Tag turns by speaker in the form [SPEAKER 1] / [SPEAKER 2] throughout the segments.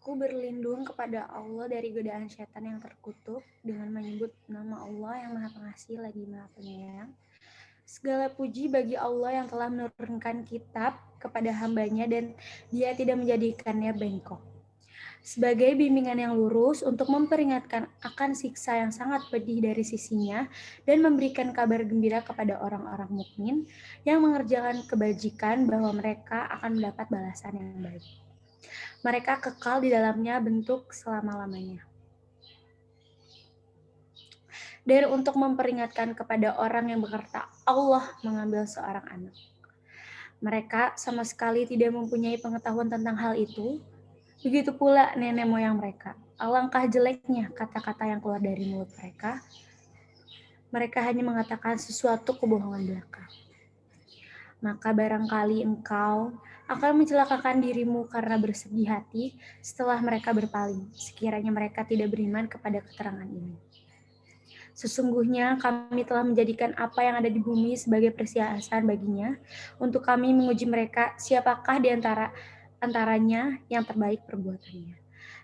[SPEAKER 1] Aku berlindung kepada Allah dari godaan setan yang terkutuk dengan menyebut nama Allah yang Maha Pengasih lagi Maha Penyayang. Segala puji bagi Allah yang telah menurunkan kitab kepada hambanya dan Dia tidak menjadikannya bengkok. Sebagai bimbingan yang lurus untuk memperingatkan akan siksa yang sangat pedih dari sisinya dan memberikan kabar gembira kepada orang-orang mukmin yang mengerjakan kebajikan bahwa mereka akan mendapat balasan yang baik. Mereka kekal di dalamnya bentuk selama-lamanya. Dan untuk memperingatkan kepada orang yang berkata, Allah mengambil seorang anak. Mereka sama sekali tidak mempunyai pengetahuan tentang hal itu. Begitu pula nenek moyang mereka. Alangkah jeleknya kata-kata yang keluar dari mulut mereka. Mereka hanya mengatakan sesuatu kebohongan belaka. Maka barangkali engkau akan mencelakakan dirimu karena bersedih hati setelah mereka berpaling, sekiranya mereka tidak beriman kepada keterangan ini. Sesungguhnya kami telah menjadikan apa yang ada di bumi sebagai perhiasan baginya, untuk kami menguji mereka siapakah di antaranya yang terbaik perbuatannya.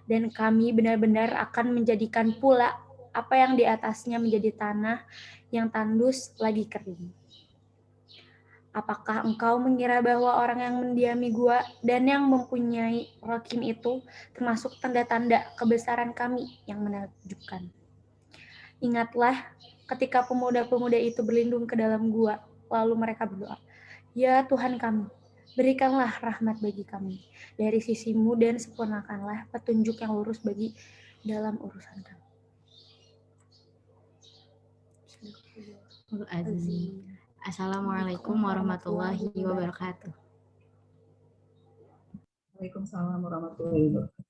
[SPEAKER 1] Dan kami benar-benar akan menjadikan pula apa yang di atasnya menjadi tanah yang tandus lagi kering. Apakah engkau mengira bahwa orang yang mendiami gua dan yang mempunyai rokim itu termasuk tanda-tanda kebesaran kami yang menakjubkan? Ingatlah ketika pemuda-pemuda itu berlindung ke dalam gua, lalu mereka berdoa, ya Tuhan kami, berikanlah rahmat bagi kami dari sisimu dan sempurnakanlah petunjuk yang lurus bagi dalam urusan kami.
[SPEAKER 2] Assalamualaikum warahmatullahi wabarakatuh.
[SPEAKER 3] Waalaikumsalam warahmatullahi wabarakatuh.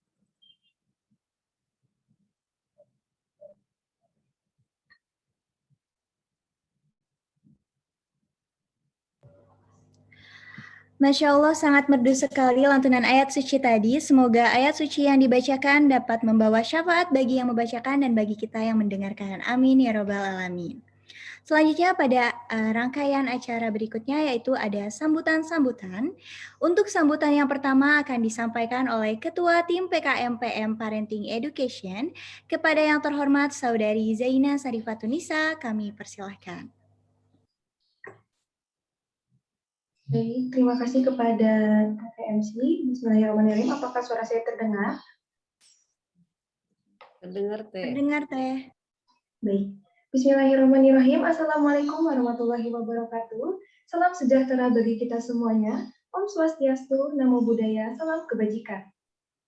[SPEAKER 4] Masya Allah, sangat merdu sekali lantunan ayat suci tadi. Semoga ayat suci yang dibacakan dapat membawa syafaat bagi yang membacakan dan bagi kita yang mendengarkan. Amin ya robbal alamin. Selanjutnya pada rangkaian acara berikutnya yaitu ada sambutan-sambutan. Untuk sambutan yang pertama akan disampaikan oleh Ketua Tim PKMPM Parenting Education kepada yang terhormat Saudari Zaina Sarifatunisa, kami persilahkan.
[SPEAKER 5] Baik, terima kasih kepada KPMC. Bismillahirrahmanirrahim. Apakah suara saya terdengar?
[SPEAKER 2] Terdengar, Teh.
[SPEAKER 4] Terdengar, Teh.
[SPEAKER 5] Baik. Bismillahirrahmanirrahim. Assalamualaikum warahmatullahi wabarakatuh. Salam sejahtera bagi kita semuanya. Om Swastiastu, Namo Buddhaya, salam kebajikan.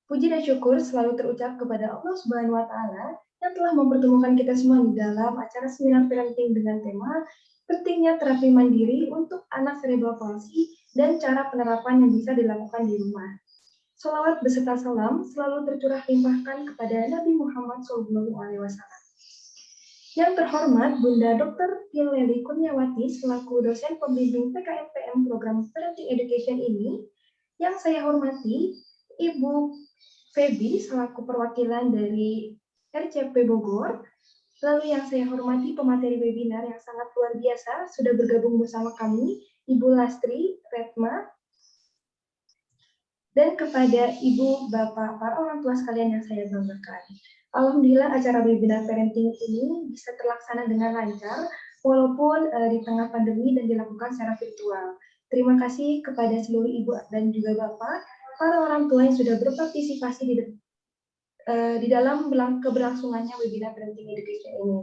[SPEAKER 5] Puji dan syukur selalu terucap kepada Allah Subhanahu wa Ta'ala yang telah mempertemukan kita semua di dalam acara seminar parenting dengan tema pentingnya terapi mandiri untuk anak cerebral palsy dan cara penerapan yang bisa dilakukan di rumah. Sholawat beserta salam selalu tercurah limpahkan kepada Nabi Muhammad SAW. Yang terhormat Bunda Dr. Pileli Kurniawati selaku dosen pembimbing PKMPM program Parenting Education ini, yang saya hormati Ibu Febi selaku perwakilan dari RCP Bogor. Lalu yang saya hormati pemateri webinar yang sangat luar biasa sudah bergabung bersama kami, Ibu Lastri Retma, dan kepada Ibu, Bapak, para orang tua sekalian yang saya banggakan. Alhamdulillah acara webinar parenting ini bisa terlaksana dengan lancar, walaupun di tengah pandemi dan dilakukan secara virtual. Terima kasih kepada seluruh Ibu dan juga Bapak, para orang tua yang sudah berpartisipasi di dalam keberlangsungannya webinar parenting education ini.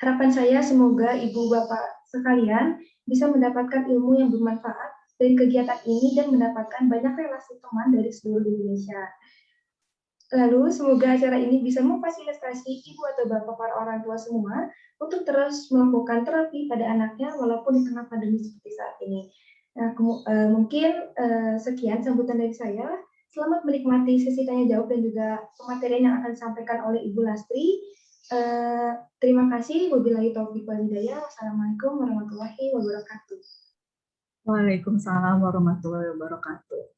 [SPEAKER 5] Harapan saya semoga Ibu Bapak sekalian bisa mendapatkan ilmu yang bermanfaat dari kegiatan ini dan mendapatkan banyak relasi teman dari seluruh Indonesia. Lalu semoga acara ini bisa memfasilitasi Ibu atau Bapak para orang tua semua untuk terus melakukan terapi pada anaknya walaupun di tengah pandemi seperti saat ini. Nah, mungkin sekian sambutan dari saya. Selamat menikmati sesi tanya jawab dan juga pematerian yang akan disampaikan oleh Ibu Lastri. Terima kasih. Wabillahi taufiq wal hidayah. Wassalamualaikum warahmatullahi wabarakatuh.
[SPEAKER 3] Waalaikumsalam warahmatullahi wabarakatuh.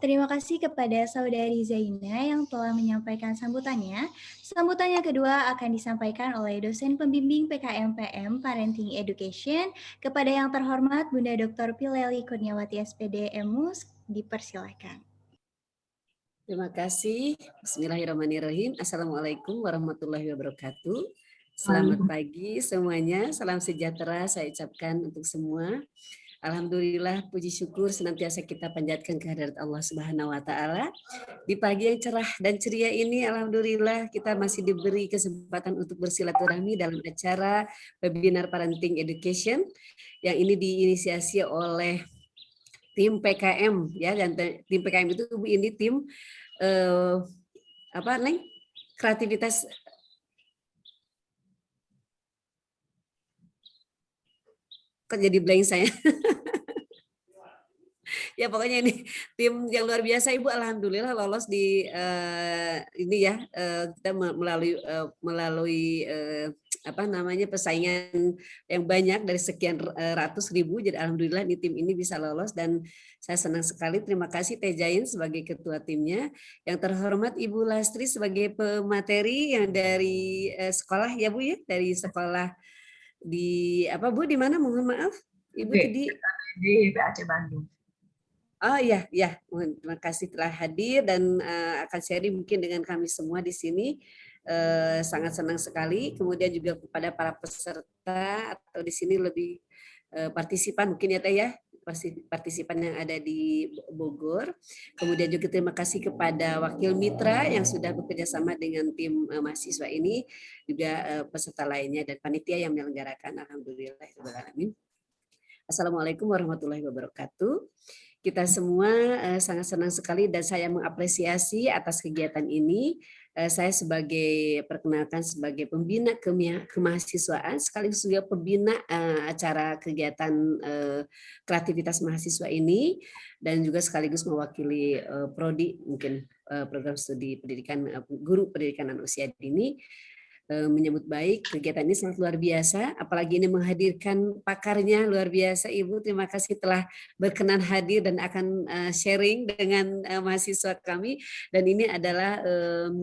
[SPEAKER 4] Terima kasih kepada Saudari Zaina yang telah menyampaikan sambutannya. Sambutan yang kedua akan disampaikan oleh dosen pembimbing PKMPM Parenting Education kepada yang terhormat Bunda Dr. Pileli Kurniawati SPD MUS, Dipersilahkan.
[SPEAKER 6] Terima kasih. Bismillahirrahmanirrahim. Assalamualaikum warahmatullahi wabarakatuh. Selamat pagi semuanya. Salam sejahtera saya ucapkan untuk semua. Alhamdulillah, puji syukur senantiasa kita panjatkan kehadirat Allah Subhanahu wa taala. Di pagi yang cerah dan ceria ini alhamdulillah kita masih diberi kesempatan untuk bersilaturahmi dalam acara webinar Parenting Education yang ini diinisiasi oleh tim PKM ya, dan tim PKM itu ini tim apa Neng? Kreativitas kok jadi blank saya. Ya pokoknya ini tim yang luar biasa Ibu, alhamdulillah lolos di ini ya, kita melalui apa namanya persaingan yang banyak dari sekian ratus ribu, jadi alhamdulillah di tim ini bisa lolos dan saya senang sekali. Terima kasih Teh Jain sebagai ketua timnya, yang terhormat Ibu Lastri sebagai pemateri yang dari sekolah ya Bu ya, dari sekolah di apa Bu, di mana mohon maaf Ibu tadi
[SPEAKER 3] di PAC Bandung.
[SPEAKER 6] Oh iya, ya, terima kasih telah hadir dan akan sharing mungkin dengan kami semua di sini. Sangat senang sekali. Kemudian juga kepada para peserta atau di sini lebih partisipan mungkin ya Teh ya, partisipan yang ada di Bogor. Kemudian juga terima kasih kepada wakil mitra yang sudah bekerja sama dengan tim mahasiswa ini, juga peserta lainnya dan panitia yang menyelenggarakan. Alhamdulillahirrahmanirrahim. Assalamualaikum warahmatullahi wabarakatuh. Kita semua sangat senang sekali dan saya mengapresiasi atas kegiatan ini. Saya perkenalkan sebagai pembina kemahasiswaan sekaligus juga pembina acara kegiatan kreativitas mahasiswa ini dan juga sekaligus mewakili prodi mungkin program studi pendidikan guru pendidikan anak usia dini. Menyambut baik kegiatan ini sangat luar biasa, apalagi ini menghadirkan pakarnya luar biasa Ibu. Terima kasih telah berkenan hadir dan akan sharing dengan mahasiswa kami, dan ini adalah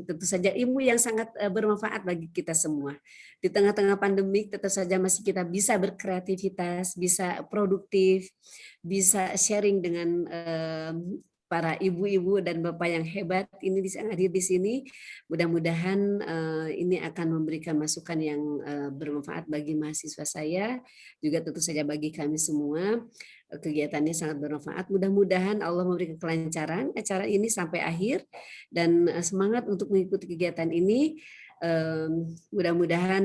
[SPEAKER 6] tentu saja ilmu yang sangat bermanfaat bagi kita semua. Di tengah-tengah pandemik tetap saja masih kita bisa berkreativitas, bisa produktif, bisa sharing dengan para ibu-ibu dan bapak yang hebat ini hadir di sini. Mudah-mudahan ini akan memberikan masukan yang bermanfaat bagi mahasiswa saya, juga tentu saja bagi kami semua. Kegiatannya sangat bermanfaat. Mudah-mudahan Allah memberikan kelancaran acara ini sampai akhir dan semangat untuk mengikuti kegiatan ini. Mudah-mudahan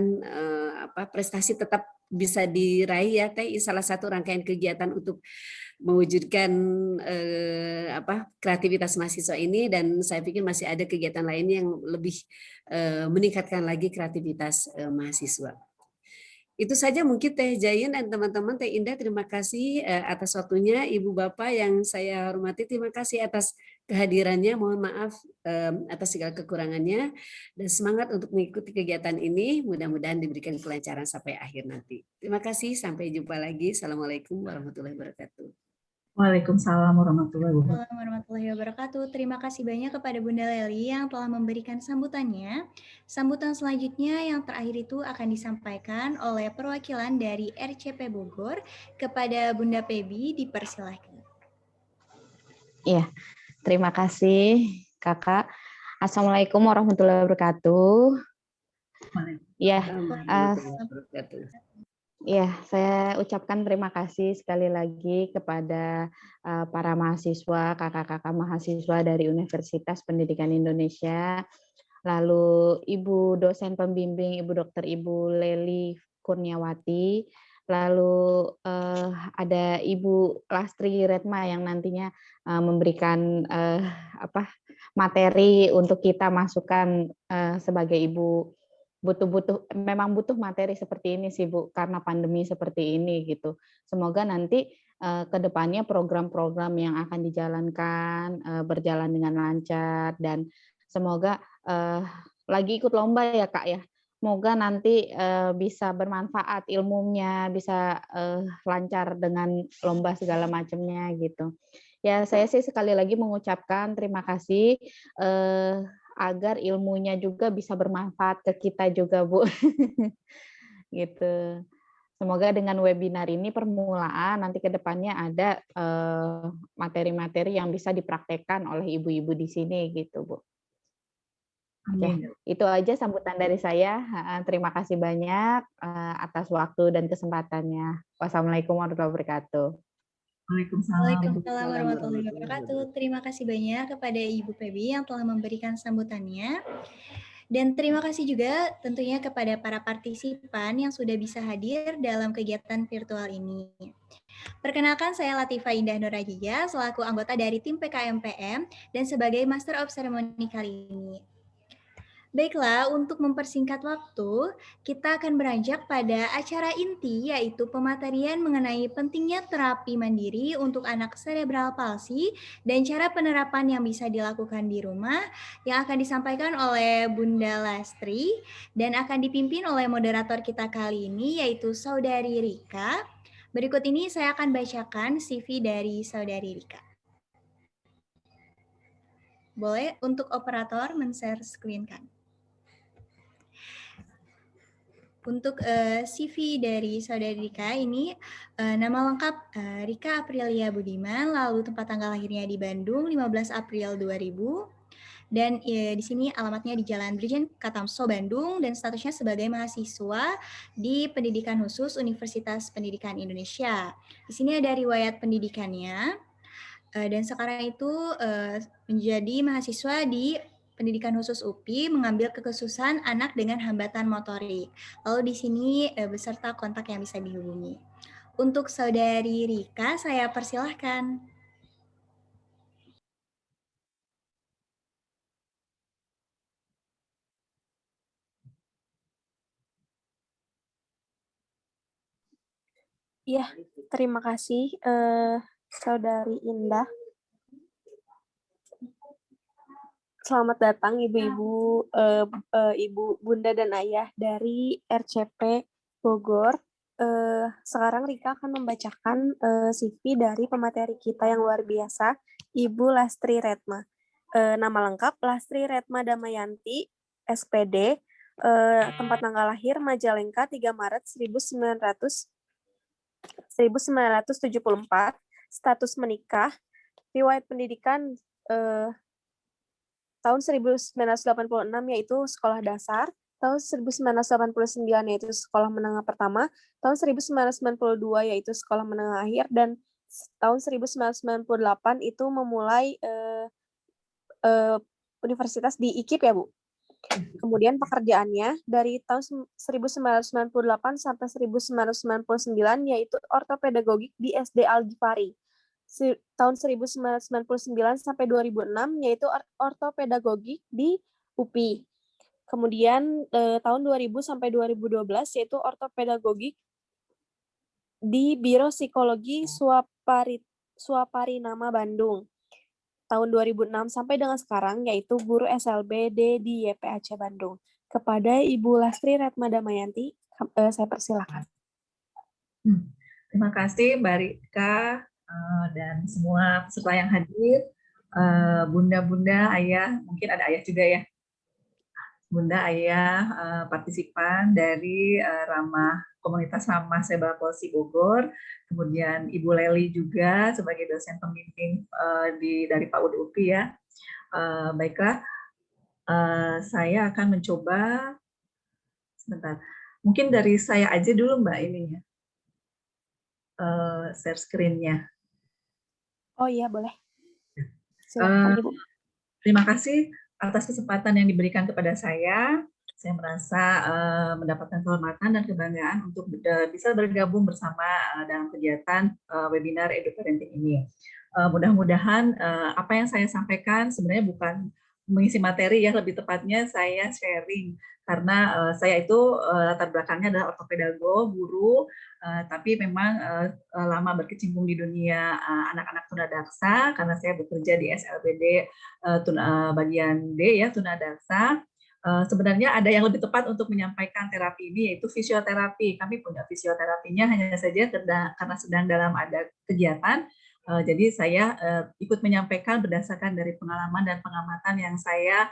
[SPEAKER 6] prestasi tetap bisa diraih ya Teh. Salah satu rangkaian kegiatan untuk mewujudkan kreativitas mahasiswa ini, dan saya pikir masih ada kegiatan lain yang lebih meningkatkan lagi kreativitas mahasiswa. Itu saja mungkin Teh Jain dan teman-teman. Teh Indah, terima kasih atas waktunya. Ibu Bapak yang saya hormati, terima kasih atas kehadirannya. Mohon maaf atas segala kekurangannya dan semangat untuk mengikuti kegiatan ini. Mudah-mudahan diberikan kelancaran sampai akhir nanti. Terima kasih, sampai jumpa lagi. Assalamualaikum warahmatullahi wabarakatuh.
[SPEAKER 3] Waalaikumsalam warahmatullahi wabarakatuh.
[SPEAKER 4] Assalamualaikum warahmatullahi wabarakatuh. Terima kasih banyak kepada Bunda Leli yang telah memberikan sambutannya. Sambutan selanjutnya yang terakhir itu akan disampaikan oleh perwakilan dari RCP Bogor kepada Bunda Pebi. Dipersilahkan.
[SPEAKER 7] Iya, terima kasih Kakak. Assalamualaikum warahmatullahi wabarakatuh. Iya. Ya, saya ucapkan terima kasih sekali lagi kepada para mahasiswa, kakak-kakak mahasiswa dari Universitas Pendidikan Indonesia, lalu Ibu dosen pembimbing, Ibu Dr. Ibu Leli Kurniawati, lalu ada Ibu Lastri Retma yang nantinya memberikan materi untuk kita masukkan sebagai Ibu. Memang butuh materi seperti ini sih Bu, karena pandemi seperti ini gitu. Semoga nanti ke depannya program-program yang akan dijalankan berjalan dengan lancar, dan semoga lagi ikut lomba ya Kak ya. Semoga nanti bisa bermanfaat ilmunya, bisa lancar dengan lomba segala macamnya gitu. Ya, saya sih sekali lagi mengucapkan terima kasih agar ilmunya juga bisa bermanfaat ke kita juga Bu. Gitu. Semoga dengan webinar ini permulaan, nanti ke depannya ada materi-materi yang bisa dipraktekkan oleh ibu-ibu di sini gitu, Bu. Ya,
[SPEAKER 3] Amin.
[SPEAKER 7] itu aja sambutan dari saya. Terima kasih banyak atas waktu dan kesempatannya. Wassalamualaikum warahmatullahi wabarakatuh.
[SPEAKER 3] Waalaikumsalam.
[SPEAKER 4] Waalaikumsalam warahmatullahi wabarakatuh. Terima kasih banyak kepada Ibu Febi yang telah memberikan sambutannya. Dan terima kasih juga tentunya kepada para partisipan yang sudah bisa hadir dalam kegiatan virtual ini. Perkenalkan, saya Latifah Indah Nurhajijah selaku anggota dari tim PKMPM dan sebagai Master of Ceremony kali ini. Baiklah, untuk mempersingkat waktu, kita akan beranjak pada acara inti, yaitu pematerian mengenai pentingnya terapi mandiri untuk anak cerebral palsy dan cara penerapan yang bisa dilakukan di rumah, yang akan disampaikan oleh Bunda Lastri dan akan dipimpin oleh moderator kita kali ini, yaitu Saudari Rika. Berikut ini saya akan bacakan CV dari Saudari Rika. Boleh untuk operator men-share screen kan? Untuk CV dari Saudari Rika ini, nama lengkap Rika Aprilia Budiman, lalu tempat tanggal lahirnya di Bandung 15 April 2000, dan di sini alamatnya di Jalan Brigjen Katamso, Bandung, dan statusnya sebagai mahasiswa di Pendidikan Khusus Universitas Pendidikan Indonesia. Di sini ada riwayat pendidikannya, dan sekarang itu menjadi mahasiswa di Pendidikan Khusus UPI, mengambil kekhususan anak dengan hambatan motorik. Lalu di sini beserta kontak yang bisa dihubungi. Untuk Saudari Rika, saya persilahkan.
[SPEAKER 8] Ya, terima kasih Saudari Indah. Selamat datang ibu-ibu, ibu, bunda dan ayah dari RCP Bogor. Sekarang Rika akan membacakan CV dari pemateri kita yang luar biasa, Ibu Lastri Retma. Nama lengkap Lastri Retma Damayanti, SPD, tempat tanggal lahir Majalengka 3 Maret 1974, status menikah, riwayat pendidikan tahun 1986 yaitu sekolah dasar, tahun 1989 yaitu sekolah menengah pertama, tahun 1992 yaitu sekolah menengah akhir, dan tahun 1998 itu memulai universitas di IKIP ya Bu. Kemudian pekerjaannya dari tahun 1998 sampai 1999 yaitu ortopedagogik di SD Al-Ghifari. Tahun 1999 sampai 2006 yaitu ortopedagogik di UPI. Kemudian tahun 2000 sampai 2012 yaitu ortopedagogik di Biro Psikologi Swaparinama Bandung. Tahun 2006 sampai dengan sekarang yaitu guru SLBD di YPAC Bandung. Kepada Ibu Lastri Retma Damayanti, saya persilakan.
[SPEAKER 3] Terima kasih Mbak Rika dan semua peserta yang hadir, bunda-bunda, ayah, mungkin ada ayah juga ya, bunda, ayah, partisipan dari komunitas Ramah Cerebral Palsy Bogor, kemudian Ibu Leli juga sebagai dosen pembimbing dari PAUD UPI ya. Baiklah, saya akan mencoba, sebentar, mungkin dari saya aja dulu Mbak ininya, share screen-nya.
[SPEAKER 8] Oh iya, boleh. Silakan, Ibu.
[SPEAKER 3] Terima kasih atas kesempatan yang diberikan kepada saya. Saya merasa mendapatkan kehormatan dan kebanggaan untuk bisa bergabung bersama dalam kegiatan webinar EduParenting ini. Mudah-mudahan apa yang saya sampaikan sebenarnya bukan mengisi materi ya, lebih tepatnya saya sharing, karena saya itu latar belakangnya adalah ortopedagog, guru, tapi memang lama berkecimpung di dunia anak-anak tunadaksa karena saya bekerja di SLBD bagian D ya, tunadaksa. Sebenarnya ada yang lebih tepat untuk menyampaikan terapi ini, yaitu fisioterapi. Kami punya fisioterapinya, hanya saja karena sedang dalam ada kegiatan, jadi saya ikut menyampaikan berdasarkan dari pengalaman dan pengamatan yang saya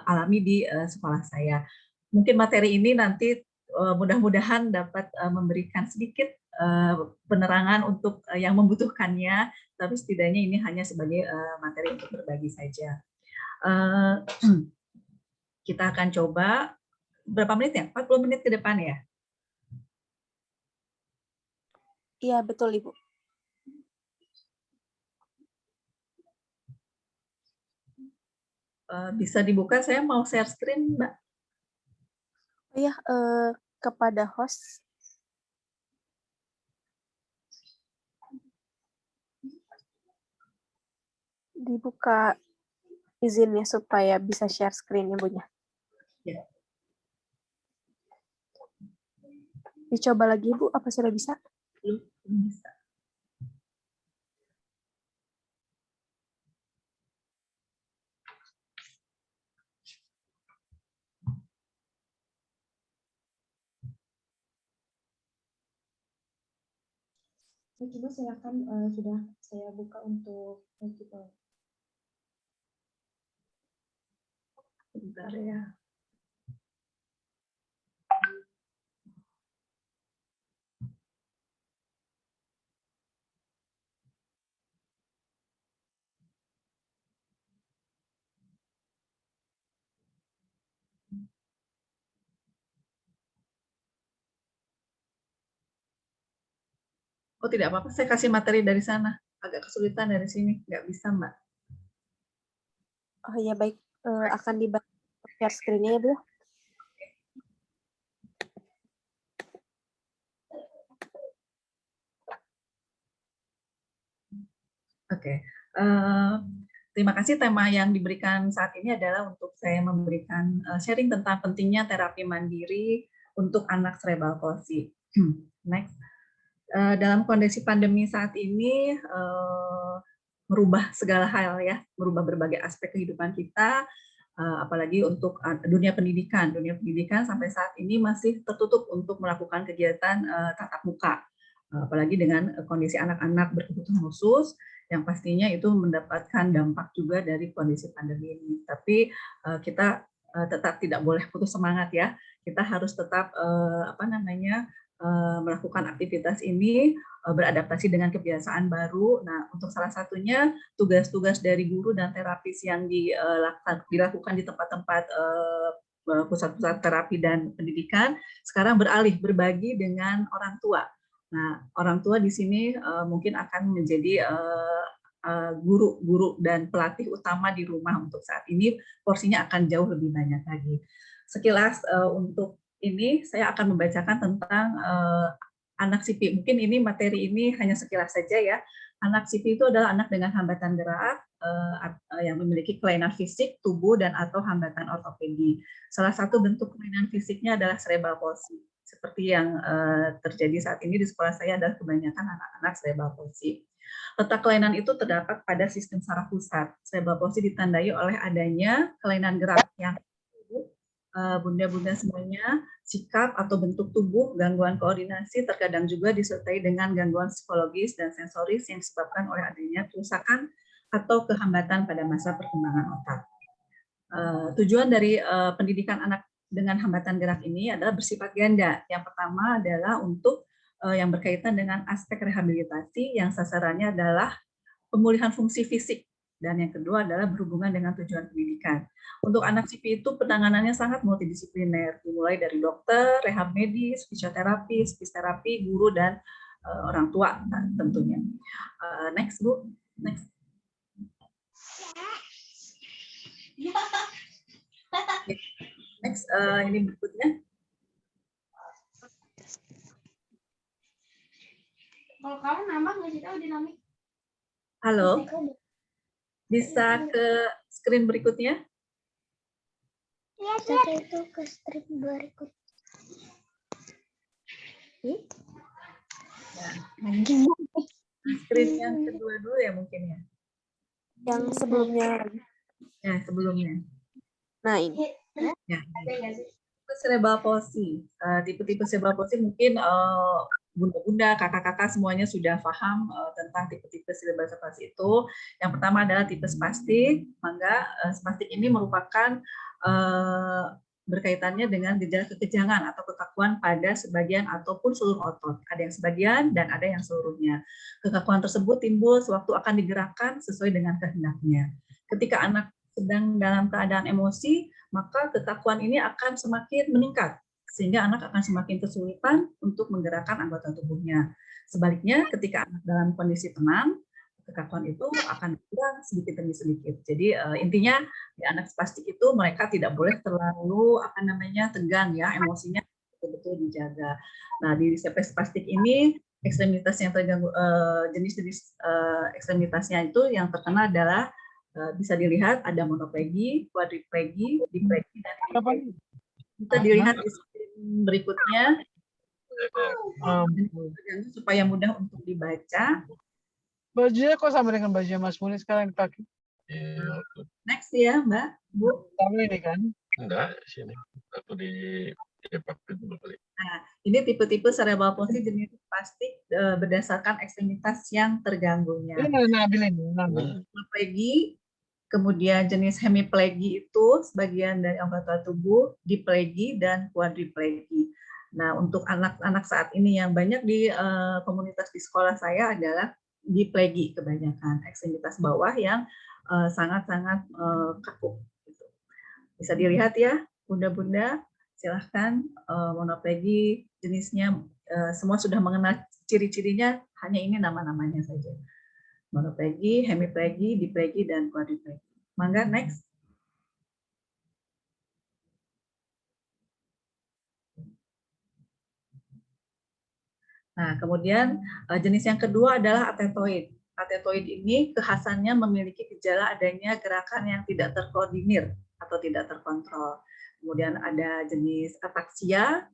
[SPEAKER 3] alami di sekolah saya. Mungkin materi ini nanti mudah-mudahan dapat memberikan sedikit penerangan untuk yang membutuhkannya, tapi setidaknya ini hanya sebagai materi untuk berbagi saja. Kita akan coba berapa menit ya? 40 menit ke depan ya?
[SPEAKER 8] Iya, betul, Ibu.
[SPEAKER 3] Bisa dibuka, saya mau share screen, Mbak.
[SPEAKER 8] Oh iya, kepada host. Dibuka izinnya supaya bisa share screen, Ibunya.
[SPEAKER 3] Ya.
[SPEAKER 8] Dicoba lagi, Bu. Apa sudah bisa?
[SPEAKER 3] Belum bisa.
[SPEAKER 5] Ya, coba silakan, sudah saya buka untuk multiple.
[SPEAKER 3] Bentar ya. Oh, tidak apa-apa, saya kasih materi dari sana. Agak kesulitan dari sini, nggak bisa, Mbak.
[SPEAKER 8] Oh iya, baik. Akan dibantu share screen-nya, ya, Bu.
[SPEAKER 3] Oke. Terima kasih. Tema yang diberikan saat ini adalah untuk saya memberikan sharing tentang pentingnya terapi mandiri untuk anak cerebral palsy. Next. Dalam kondisi pandemi saat ini merubah segala hal ya, merubah berbagai aspek kehidupan kita, apalagi untuk dunia pendidikan. Dunia pendidikan sampai saat ini masih tertutup untuk melakukan kegiatan tatap muka, apalagi dengan kondisi anak-anak berkebutuhan khusus yang pastinya itu mendapatkan dampak juga dari kondisi pandemi ini. Tapi kita tetap tidak boleh putus semangat ya. Kita harus tetap melakukan aktivitas ini, beradaptasi dengan kebiasaan baru. Nah, untuk salah satunya tugas-tugas dari guru dan terapis yang dilakukan di tempat-tempat pusat-pusat terapi dan pendidikan sekarang beralih berbagi dengan orang tua. Nah, orang tua di sini mungkin akan menjadi guru dan pelatih utama di rumah untuk saat ini, porsinya akan jauh lebih banyak lagi. Sekilas untuk ini saya akan membacakan tentang anak CP. Mungkin ini materi ini hanya sekilas saja ya. Anak CP itu adalah anak dengan hambatan gerak yang memiliki kelainan fisik, tubuh, dan atau hambatan ortopedi. Salah satu bentuk kelainan fisiknya adalah cerebral palsy. Seperti yang terjadi saat ini di sekolah saya adalah kebanyakan anak-anak cerebral palsy. Letak kelainan itu terdapat pada sistem saraf pusat. Cerebral palsy ditandai oleh adanya kelainan gerak yang bunda-bunda semuanya, sikap atau bentuk tubuh, gangguan koordinasi, terkadang juga disertai dengan gangguan psikologis dan sensoris yang disebabkan oleh adanya kerusakan atau kehambatan pada masa perkembangan otak. Tujuan dari pendidikan anak dengan hambatan gerak ini adalah bersifat ganda. Yang pertama adalah untuk yang berkaitan dengan aspek rehabilitasi yang sasarannya adalah pemulihan fungsi fisik. Dan yang kedua adalah berhubungan dengan tujuan pendidikan. Untuk anak CP itu penanganannya sangat multidisipliner, dimulai dari dokter, rehab medis, fisioterapi, speech terapi, guru, dan orang tua tentunya. Next, Bu. Next. Next, ini berikutnya.
[SPEAKER 5] Kalau kamu nambah nggak sih tahu dinamik?
[SPEAKER 3] Halo. Bisa ke screen berikutnya?
[SPEAKER 5] Iya, saya itu ke strip berikut.
[SPEAKER 3] Screen yang kedua dulu ya mungkin ya.
[SPEAKER 8] Yang sebelumnya.
[SPEAKER 3] Ya, sebelumnya.
[SPEAKER 8] Nah, ini.
[SPEAKER 3] Ya. Cerebral palsy. Tipe-tipe cerebral palsy mungkin bunda-bunda, kakak-kakak semuanya sudah paham tentang tipe-tipe cerebral palsy itu. Yang pertama adalah tipe spastik. Mangga spastik ini merupakan berkaitannya dengan gejala kekejangan atau kekakuan pada sebagian ataupun seluruh otot. Ada yang sebagian dan ada yang seluruhnya. Kekakuan tersebut timbul sewaktu akan digerakkan sesuai dengan kehendaknya. Ketika anak sedang dalam keadaan emosi, maka kekakuan ini akan semakin meningkat, sehingga anak akan semakin kesulitan untuk menggerakkan anggota tubuhnya. Sebaliknya, ketika anak dalam kondisi tenang, kekakuan itu akan berkurang sedikit demi sedikit. Jadi intinya di anak spastik itu mereka tidak boleh terlalu tegang ya, emosinya betul-betul dijaga. Nah, di displasi spastik ini ekstremitas yang terganggu, jenis-jenis ekstremitasnya itu yang terkena adalah bisa dilihat ada monoplegi, quadriplegi, diplegi, dan hemiplegi. Bisa dilihat di screen berikutnya supaya mudah untuk dibaca.
[SPEAKER 9] Bajunya kok sama dengan bajunya Mas Muni sekarang dipakai?
[SPEAKER 3] Next ya, Mbak, Bu.
[SPEAKER 9] Tahu ini kan?
[SPEAKER 10] Enggak, sini. Aku di vaksin dulu kali.
[SPEAKER 3] Nah, ini tipe-tipe cerebral palsy jenis spastik berdasarkan ekstremitas yang terganggunya.
[SPEAKER 9] Ini Nabil ini.
[SPEAKER 3] Monoplegi, kemudian jenis hemiplegi itu sebagian dari anggota tubuh, diplegi, dan quadriplegi. Nah, untuk anak-anak saat ini yang banyak di komunitas di sekolah saya adalah diplegi kebanyakan, ekstremitas bawah yang sangat-sangat kaku. Bisa dilihat ya, bunda-bunda, silahkan monoplegi jenisnya semua sudah mengenal ciri-cirinya, hanya ini nama-namanya saja. Monoplegi, hemiplegi, diplegi, dan quadriplegi. Mangga, next. Nah, kemudian jenis yang kedua adalah atetoid. Atetoid ini kekhasannya memiliki gejala adanya gerakan yang tidak terkoordinir atau tidak terkontrol. Kemudian ada jenis ataksia.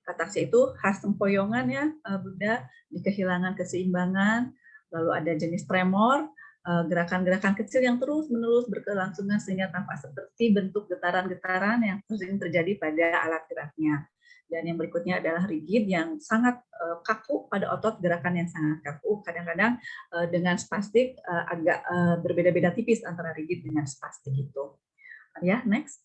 [SPEAKER 3] Ataksia itu khas tempoyongan ya, Bunda, di kehilangan keseimbangan. Lalu ada jenis tremor, gerakan-gerakan kecil yang terus-menerus berkelangsungan sehingga tampak seperti bentuk getaran-getaran yang sering terjadi pada alat geraknya. Dan yang berikutnya adalah rigid yang sangat kaku pada otot, gerakan yang sangat kaku. Kadang-kadang dengan spastik agak berbeda-beda tipis antara rigid dengan spastik itu. Ya, next.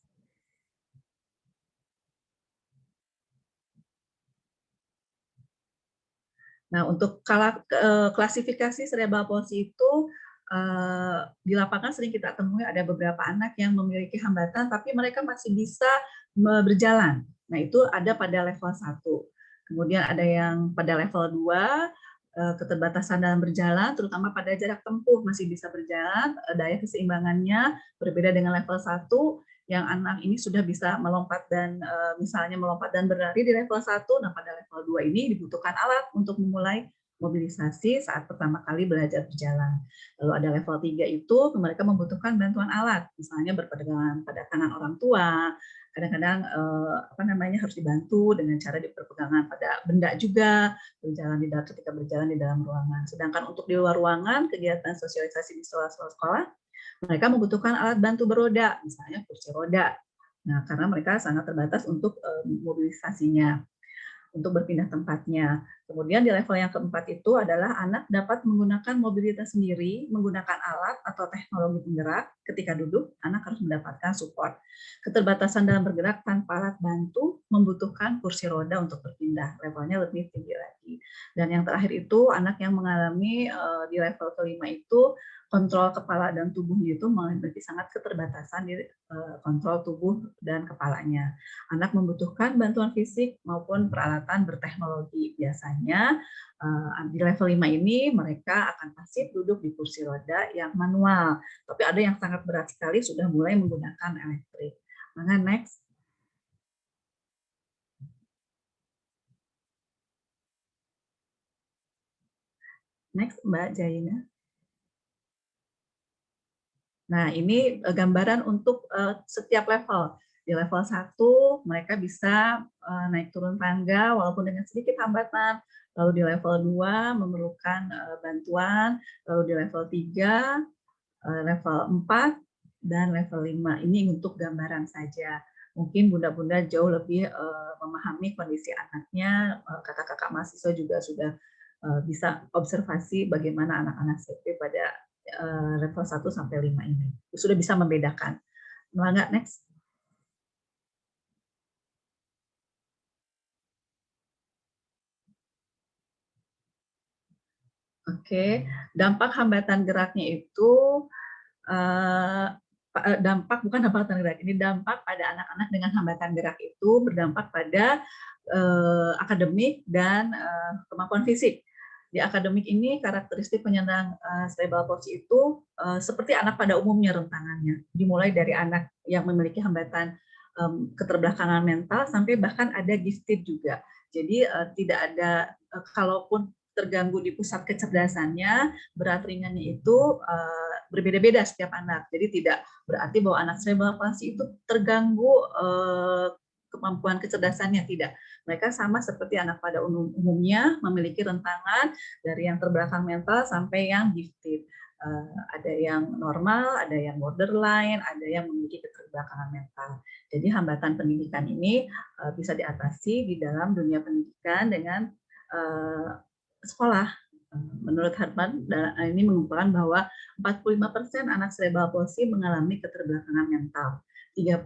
[SPEAKER 3] Nah, untuk klasifikasi cerebral palsy itu di lapangan sering kita temui ada beberapa anak yang memiliki hambatan, tapi mereka masih bisa berjalan. Nah, itu ada pada level 1. Kemudian ada yang pada level 2, keterbatasan dalam berjalan, terutama pada jarak tempuh masih bisa berjalan, daya keseimbangannya berbeda dengan level 1, yang anak ini sudah bisa melompat dan misalnya melompat dan berlari di level 1, nah pada level 2 ini dibutuhkan alat untuk memulai mobilisasi saat pertama kali belajar berjalan. Lalu ada level 3 itu mereka membutuhkan bantuan alat, misalnya berpegangan pada tangan orang tua, kadang-kadang harus dibantu dengan cara diperpegangan pada benda juga, ketika berjalan di dalam ruangan. Sedangkan untuk di luar ruangan, kegiatan sosialisasi di sekolah-sekolah, mereka membutuhkan alat bantu beroda, misalnya kursi roda. Nah, karena mereka sangat terbatas untuk mobilisasinya, untuk berpindah tempatnya. Kemudian di level yang keempat itu adalah anak dapat menggunakan mobilitas sendiri, menggunakan alat atau teknologi penggerak. Ketika duduk, anak harus mendapatkan support. Keterbatasan dalam bergerak tanpa alat bantu membutuhkan kursi roda untuk berpindah. Levelnya lebih tinggi lagi. Dan yang terakhir itu anak yang mengalami di level kelima itu kontrol kepala dan tubuhnya itu memiliki sangat keterbatasan di kontrol tubuh dan kepalanya. Anak membutuhkan bantuan fisik maupun peralatan berteknologi. Biasanya di level 5 ini mereka akan pasif duduk di kursi roda yang manual. Tapi ada yang sangat berat sekali sudah mulai menggunakan elektrik. Maka next. Next, Mbak Jaina. Nah, ini gambaran untuk setiap level. Di level 1, mereka bisa naik turun tangga walaupun dengan sedikit hambatan. Lalu di level 2 memerlukan bantuan. Lalu di level 3, level 4, dan level 5. Ini untuk gambaran saja. Mungkin bunda-bunda jauh lebih memahami kondisi anaknya. Kakak-kakak mahasiswa juga sudah bisa observasi bagaimana anak-anak CP pada level 1 sampai 5 ini. Sudah bisa membedakan. Enggak, next. Oke, dampak hambatan geraknya itu dampak bukan hambatan gerak, ini dampak pada anak-anak dengan hambatan gerak itu berdampak pada akademik dan kemampuan fisik. Di akademik ini karakteristik penyandang cerebral palsy itu seperti anak pada umumnya rentangannya, dimulai dari anak yang memiliki hambatan keterbelakangan mental sampai bahkan ada gifted juga. Jadi tidak ada kalaupun terganggu di pusat kecerdasannya, berat ringannya itu berbeda-beda setiap anak. Jadi tidak berarti bahwa anak cerebral palsy itu terganggu kemampuan kecerdasannya, tidak. Mereka sama seperti anak pada umumnya, memiliki rentangan dari yang terbelakang mental sampai yang gifted. Ada yang normal, ada yang borderline, ada yang memiliki keterbelakangan mental. Jadi hambatan pendidikan ini bisa diatasi di dalam dunia pendidikan dengan sekolah. Menurut Hartman, ini mengumpulkan bahwa 45% anak cerebral palsy mengalami keterbelakangan mental. 35%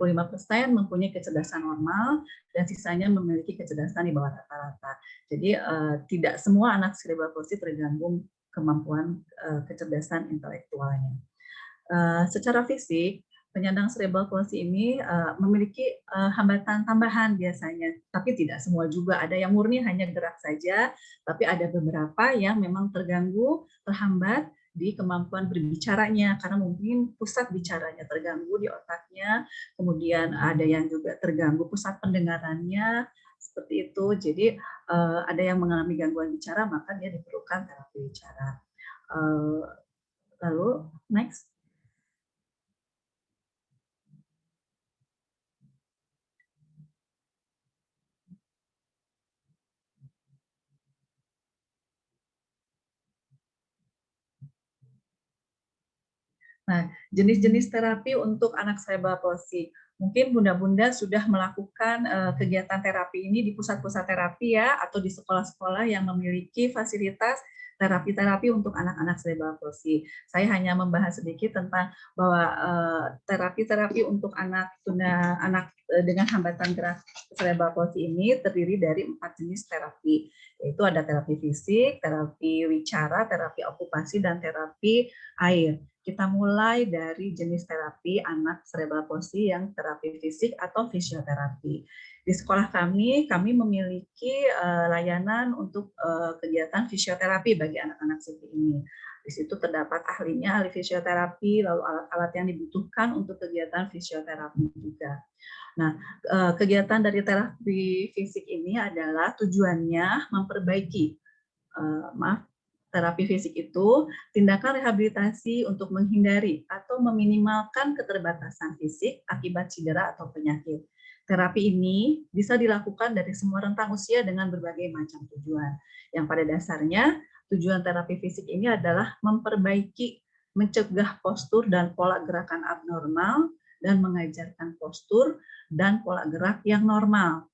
[SPEAKER 3] mempunyai kecerdasan normal dan sisanya memiliki kecerdasan di bawah rata-rata. Jadi tidak semua anak cerebral palsy terganggu kemampuan kecerdasan intelektualnya. Secara fisik, penyandang cerebral palsy ini memiliki hambatan tambahan biasanya, tapi tidak semua juga. Ada yang murni hanya gerak saja, tapi ada beberapa yang memang terganggu, terhambat di kemampuan berbicaranya, karena mungkin pusat bicaranya terganggu di otaknya, kemudian ada yang juga terganggu pusat pendengarannya, seperti itu. Jadi ada yang mengalami gangguan bicara, maka dia diperlukan terapi bicara. Lalu, next. Nah, jenis-jenis terapi untuk anak cerebral palsy. Mungkin bunda-bunda sudah melakukan kegiatan terapi ini di pusat-pusat terapi ya, atau di sekolah-sekolah yang memiliki fasilitas terapi-terapi untuk anak-anak cerebral palsy. Saya hanya membahas sedikit tentang bahwa terapi-terapi untuk anak dengan hambatan gerak cerebral palsy ini terdiri dari 4 jenis terapi, yaitu ada terapi fisik, terapi wicara, terapi okupasi, dan terapi air. Kita mulai dari jenis terapi anak cerebral palsy yang terapi fisik atau fisioterapi. Di sekolah kami memiliki layanan untuk kegiatan fisioterapi bagi anak-anak seperti ini. Di situ terdapat ahlinya, ahli fisioterapi, lalu alat-alat yang dibutuhkan untuk kegiatan fisioterapi juga. Nah, kegiatan dari terapi fisik ini adalah tujuannya memperbaiki, terapi fisik itu tindakan rehabilitasi untuk menghindari atau meminimalkan keterbatasan fisik akibat cedera atau penyakit. Terapi ini bisa dilakukan dari semua rentang usia dengan berbagai macam tujuan. Yang pada dasarnya, tujuan terapi fisik ini adalah memperbaiki, mencegah postur dan pola gerakan abnormal, dan mengajarkan postur dan pola gerak yang normal.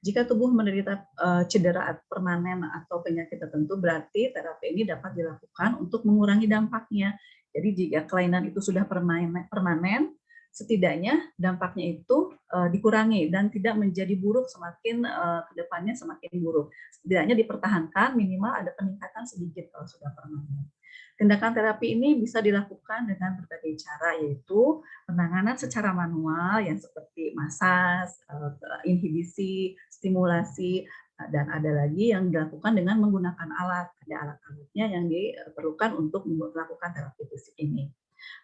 [SPEAKER 3] Jika tubuh menderita cedera permanen atau penyakit tertentu, berarti terapi ini dapat dilakukan untuk mengurangi dampaknya. Jadi jika kelainan itu sudah permanen, setidaknya dampaknya itu dikurangi dan tidak menjadi buruk semakin ke depannya semakin buruk. Setidaknya dipertahankan, minimal ada peningkatan sedikit kalau sudah permanen. Tindakan terapi ini bisa dilakukan dengan berbagai cara, yaitu penanganan secara manual yang seperti masas, inhibisi, stimulasi, dan ada lagi yang dilakukan dengan menggunakan alat. Ada alat-alatnya yang diperlukan untuk melakukan terapi fisik ini.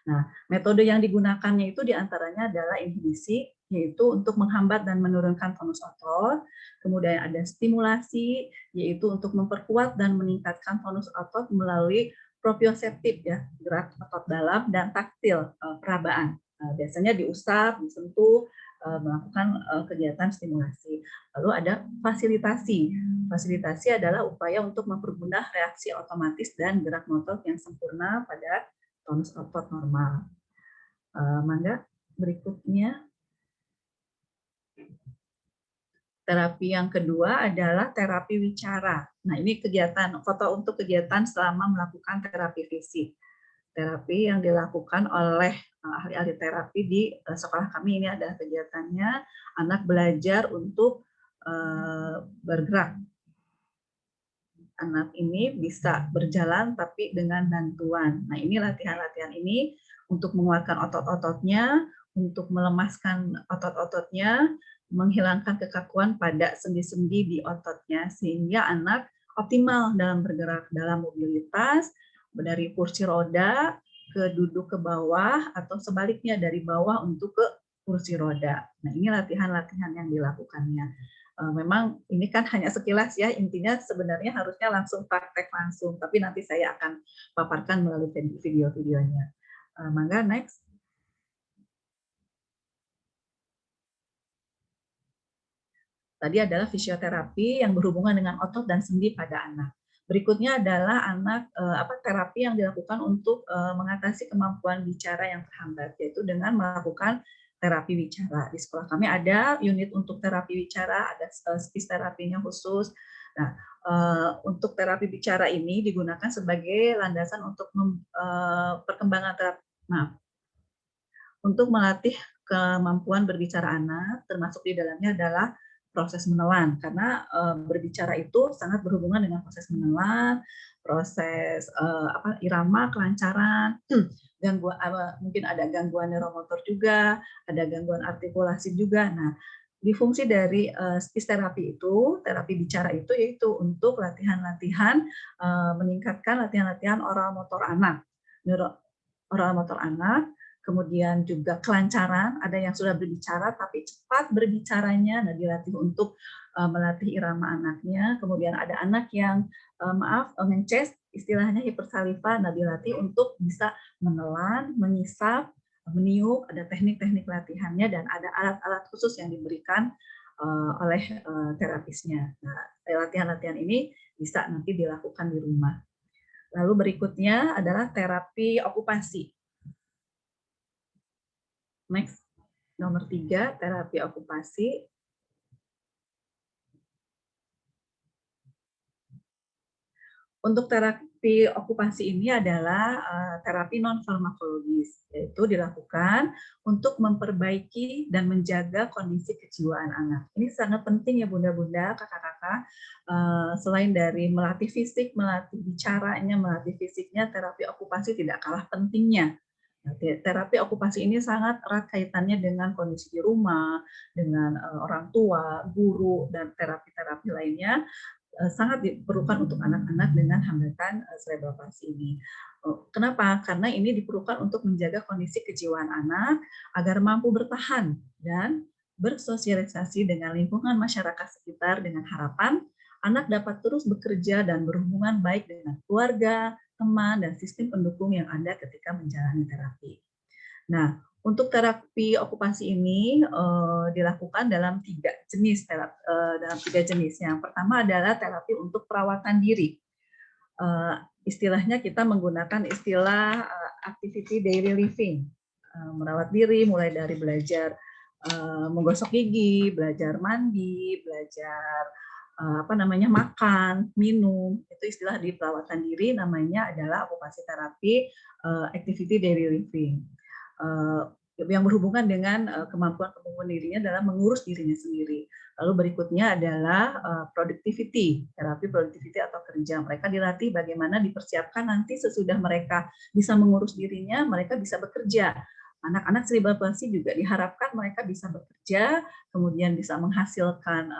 [SPEAKER 3] Nah, metode yang digunakannya itu diantaranya adalah inhibisi, yaitu untuk menghambat dan menurunkan tonus otot. Kemudian ada stimulasi, yaitu untuk memperkuat dan meningkatkan tonus otot melalui proprioseptif, ya, gerak otot dalam, dan taktil, perabaan. Biasanya diusap, disentuh, melakukan kegiatan stimulasi. Lalu ada fasilitasi. Fasilitasi adalah upaya untuk mempermudah reaksi otomatis dan gerak motor yang sempurna pada tonus otot normal. Mangga berikutnya. Terapi yang kedua adalah terapi wicara. Nah, ini foto untuk kegiatan selama melakukan terapi fisik. Terapi yang dilakukan oleh ahli-ahli terapi di sekolah kami, ini adalah kegiatannya, anak belajar untuk bergerak. anak ini bisa berjalan tapi dengan bantuan. Nah, ini latihan-latihan ini untuk menguatkan otot-ototnya, untuk melemaskan otot-ototnya, menghilangkan kekakuan pada sendi-sendi di ototnya, sehingga anak optimal dalam bergerak, dalam mobilitas, dari kursi roda ke duduk ke bawah, atau sebaliknya dari bawah untuk ke kursi roda. Nah, ini latihan-latihan yang dilakukannya. Memang ini kan hanya sekilas ya, intinya sebenarnya harusnya langsung praktek langsung, tapi nanti saya akan paparkan melalui video-videonya. Mangga next. Tadi adalah fisioterapi yang berhubungan dengan otot dan sendi pada anak. Berikutnya adalah terapi yang dilakukan untuk mengatasi kemampuan bicara yang terhambat, yaitu dengan melakukan terapi bicara. Di sekolah kami ada unit untuk terapi bicara, ada speech terapinya khusus. Nah, untuk terapi bicara ini digunakan sebagai landasan untuk perkembangan untuk melatih kemampuan berbicara anak, termasuk di dalamnya adalah proses menelan, karena berbicara itu sangat berhubungan dengan proses menelan, proses irama, kelancaran, gangguan, mungkin ada gangguan neuromotor juga, ada gangguan artikulasi juga. Nah, di fungsi dari speech therapy itu, terapi bicara itu yaitu untuk latihan-latihan meningkatkan latihan-latihan oral motor anak, oral motor anak. Kemudian juga kelancaran, ada yang sudah berbicara tapi cepat berbicaranya, nah dilatih untuk melatih irama anaknya. Kemudian ada anak yang ngeces, istilahnya hipersaliva, nah dilatih untuk bisa menelan, mengisap, meniup, ada teknik-teknik latihannya dan ada alat-alat khusus yang diberikan oleh terapisnya. Nah, latihan-latihan ini bisa nanti dilakukan di rumah. Lalu berikutnya adalah terapi okupasi. Next, nomor 3, terapi okupasi. Untuk terapi okupasi ini adalah terapi non-farmakologis, yaitu dilakukan untuk memperbaiki dan menjaga kondisi kejiwaan anak. Ini sangat penting ya bunda-bunda, kakak-kakak. Selain dari melatih fisik, melatih bicaranya, melatih fisiknya, terapi okupasi tidak kalah pentingnya. Terapi okupasi ini sangat erat kaitannya dengan kondisi di rumah, dengan orang tua, guru, dan terapi-terapi lainnya sangat diperlukan untuk anak-anak dengan hambatan cerebral palsy ini. Kenapa? Karena ini diperlukan untuk menjaga kondisi kejiwaan anak agar mampu bertahan dan bersosialisasi dengan lingkungan masyarakat sekitar dengan harapan anak dapat terus bekerja dan berhubungan baik dengan keluarga, teman, dan sistem pendukung yang ada ketika menjalani terapi. Nah, untuk terapi okupasi ini dilakukan dalam 3 jenis. Yang pertama adalah terapi untuk perawatan diri. Istilahnya kita menggunakan istilah activity daily living. Merawat diri mulai dari belajar menggosok gigi, belajar mandi, belajar makan, minum, itu istilah di perawatan diri namanya adalah okupasi terapi activity daily living. Yang berhubungan dengan kemampuan dirinya dalam mengurus dirinya sendiri. Lalu berikutnya adalah productivity, terapi productivity atau kerja. Mereka dilatih bagaimana dipersiapkan nanti sesudah mereka bisa mengurus dirinya, mereka bisa bekerja. Anak-anak cerebral palsy juga diharapkan mereka bisa bekerja, kemudian bisa menghasilkan,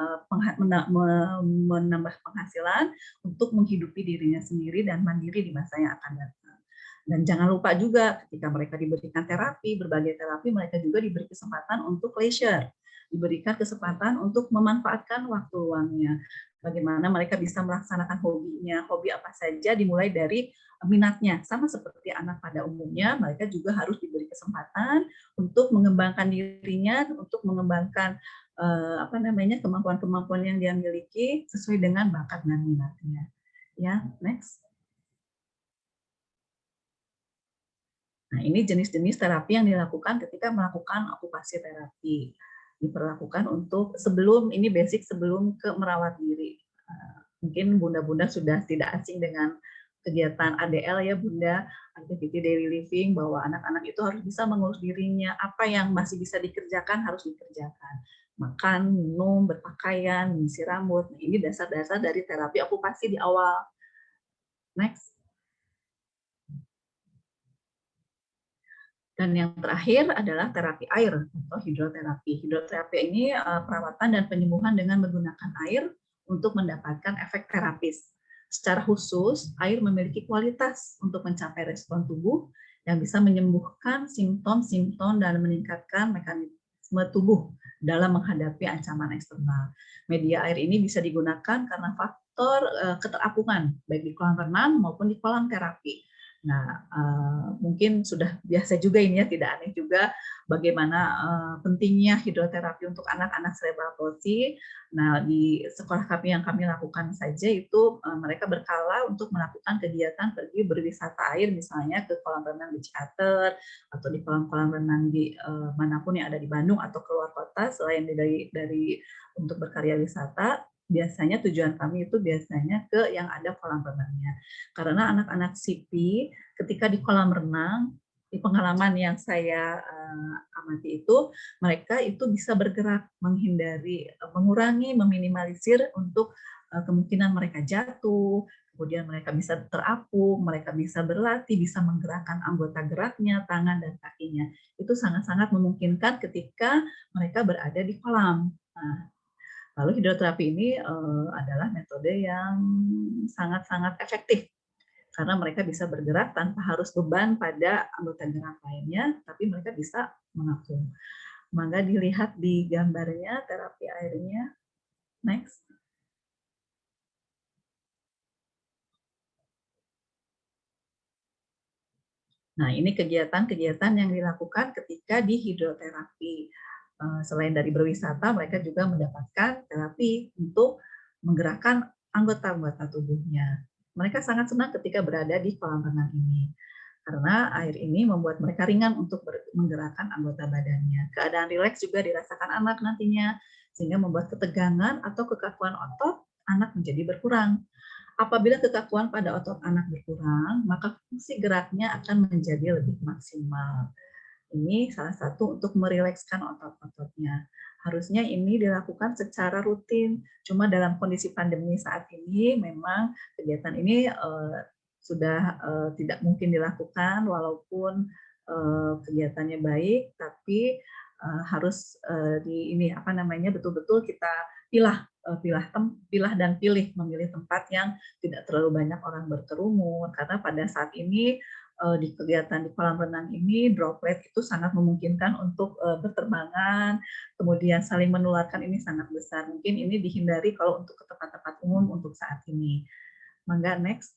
[SPEAKER 3] menambah penghasilan untuk menghidupi dirinya sendiri dan mandiri di masa yang akan datang. Dan jangan lupa juga ketika mereka diberikan terapi, berbagai terapi, mereka juga diberi kesempatan untuk leisure, diberikan kesempatan untuk memanfaatkan waktu luangnya. Bagaimana mereka bisa melaksanakan hobinya, hobi apa saja dimulai dari minatnya. Sama seperti anak pada umumnya, mereka juga harus diberi kesempatan untuk mengembangkan dirinya, untuk mengembangkan kemampuan-kemampuan yang dia miliki sesuai dengan bakat dan minatnya. Ya, next. Nah, ini jenis-jenis terapi yang dilakukan ketika melakukan okupasi terapi. Diperlakukan untuk sebelum ke merawat diri. Mungkin bunda-bunda sudah tidak asing dengan kegiatan ADL ya bunda, activity daily living, bahwa anak-anak itu harus bisa mengurus dirinya, apa yang masih bisa dikerjakan harus dikerjakan. makan, minum, berpakaian, menyisir rambut. Nah, ini dasar-dasar dari terapi okupasi di awal. Next. Dan yang terakhir adalah terapi air atau hidroterapi. Hidroterapi ini perawatan dan penyembuhan dengan menggunakan air untuk mendapatkan efek terapis. Secara khusus, air memiliki kualitas untuk mencapai respon tubuh yang bisa menyembuhkan simptom-simptom dan meningkatkan mekanisme tubuh dalam menghadapi ancaman eksternal. Media air ini bisa digunakan karena faktor keterapungan, baik di kolam renang maupun di kolam terapi. Nah, mungkin sudah biasa juga ini ya, tidak aneh juga bagaimana pentingnya hidroterapi untuk anak-anak cerebral palsy. Nah, di sekolah kami yang kami lakukan saja itu mereka berkala untuk melakukan kegiatan pergi berwisata air, misalnya ke kolam renang di Ciater atau di kolam-kolam renang di manapun yang ada di Bandung atau keluar kota selain dari untuk berkarya wisata. Biasanya tujuan kami itu biasanya ke yang ada kolam renangnya. Karena anak-anak SIPI ketika di kolam renang, di pengalaman yang saya amati itu, mereka itu bisa bergerak, menghindari, mengurangi, meminimalisir untuk kemungkinan mereka jatuh, kemudian mereka bisa terapung, mereka bisa berlatih, bisa menggerakkan anggota geraknya, tangan dan kakinya. Itu sangat-sangat memungkinkan ketika mereka berada di kolam. Nah, lalu hidroterapi ini adalah metode yang sangat-sangat efektif karena mereka bisa bergerak tanpa harus beban pada anggota gerak lainnya, tapi mereka bisa mengapung. Maka dilihat di gambarnya terapi airnya. Next. Nah, ini kegiatan-kegiatan yang dilakukan ketika di hidroterapi. Selain dari berwisata, mereka juga mendapatkan terapi untuk menggerakkan anggota-anggota tubuhnya. Mereka sangat senang ketika berada di kolam renang ini, karena air ini membuat mereka ringan untuk menggerakkan anggota badannya. Keadaan rileks juga dirasakan anak nantinya, sehingga membuat ketegangan atau kekakuan otot anak menjadi berkurang. Apabila kekakuan pada otot anak berkurang, maka fungsi geraknya akan menjadi lebih maksimal. Ini salah satu untuk merilekskan otot-ototnya. Harusnya ini dilakukan secara rutin. Cuma dalam kondisi pandemi saat ini, memang kegiatan ini sudah tidak mungkin dilakukan, walaupun kegiatannya baik, tapi harus betul-betul kita pilah dan memilih tempat yang tidak terlalu banyak orang berkerumun, karena pada saat ini di kegiatan di kolam renang ini droplet itu sangat memungkinkan untuk berterbangan, kemudian saling menularkan ini sangat besar. Mungkin ini dihindari kalau untuk ke tempat-tempat umum untuk saat ini. Mangga next.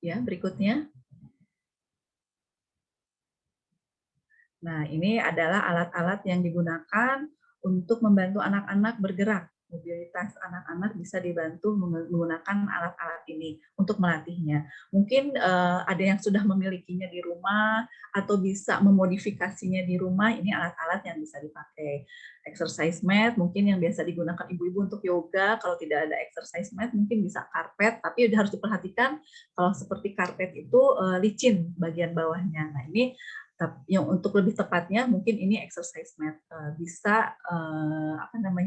[SPEAKER 3] Ya, berikutnya. Nah, ini adalah alat-alat yang digunakan untuk membantu anak-anak bergerak. Mobilitas anak-anak bisa dibantu menggunakan alat-alat ini untuk melatihnya. Mungkin ada yang sudah memilikinya di rumah atau bisa memodifikasinya di rumah. Ini alat-alat yang bisa dipakai. Exercise mat mungkin yang biasa digunakan ibu-ibu untuk yoga. Kalau tidak ada exercise mat mungkin bisa karpet. Tapi harus diperhatikan kalau seperti karpet itu licin bagian bawahnya. Nah, ini yang untuk lebih tepatnya mungkin ini exercise mat bisa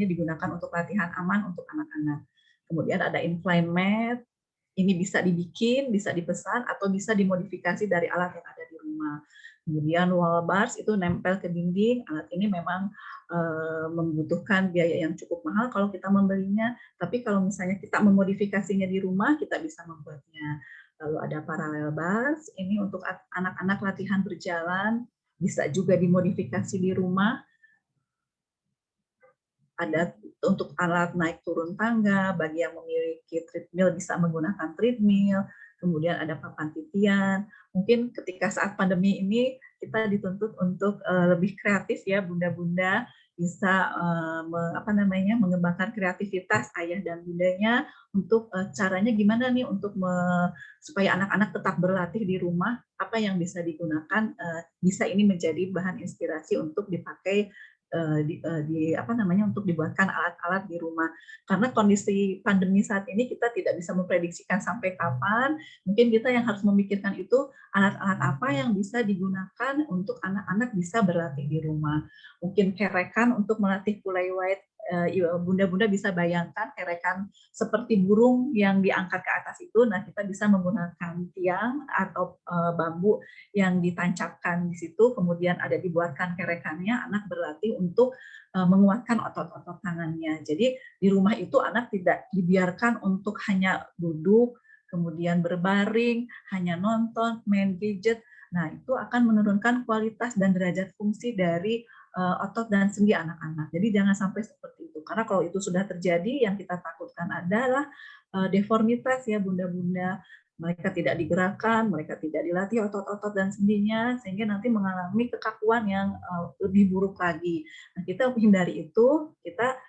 [SPEAKER 3] digunakan untuk latihan aman untuk anak-anak. Kemudian ada incline mat, ini bisa dibikin, bisa dipesan atau bisa dimodifikasi dari alat yang ada di rumah. Kemudian wall bars itu nempel ke dinding. Alat ini memang membutuhkan biaya yang cukup mahal kalau kita membelinya, tapi kalau misalnya kita memodifikasinya di rumah, kita bisa membuatnya. Lalu ada parallel bars, ini untuk anak-anak latihan berjalan, bisa juga dimodifikasi di rumah. Ada untuk alat naik turun tangga, bagi yang memiliki treadmill bisa menggunakan treadmill, kemudian ada papan titian. Mungkin ketika saat pandemi ini kita dituntut untuk lebih kreatif ya, bunda-bunda bisa mengembangkan kreativitas ayah dan bundanya untuk caranya gimana nih untuk supaya anak-anak tetap berlatih di rumah, apa yang bisa digunakan, bisa ini menjadi bahan inspirasi untuk dipakai untuk dibuatkan alat-alat di rumah. Karena kondisi pandemi saat ini kita tidak bisa memprediksikan sampai kapan. Mungkin kita yang harus memikirkan itu alat-alat apa yang bisa digunakan untuk anak-anak bisa berlatih di rumah. Mungkin kerekan untuk melatih kulaiwait. Bunda-bunda bisa bayangkan kerekan seperti burung yang diangkat ke atas itu. Nah, kita bisa menggunakan tiang atau bambu yang ditancapkan di situ, kemudian ada dibuatkan kerekannya, anak berlatih untuk menguatkan otot-otot tangannya. Jadi di rumah itu anak tidak dibiarkan untuk hanya duduk, kemudian berbaring, hanya nonton, main gadget. Nah, itu akan menurunkan kualitas dan derajat fungsi dari otot dan sendi anak-anak. Jadi jangan sampai seperti itu. Karena kalau itu sudah terjadi, yang kita takutkan adalah deformitas ya bunda-bunda. Mereka tidak digerakkan, mereka tidak dilatih otot-otot dan sendinya, sehingga nanti mengalami kekakuan yang lebih buruk lagi. Nah, kita hindari itu, kita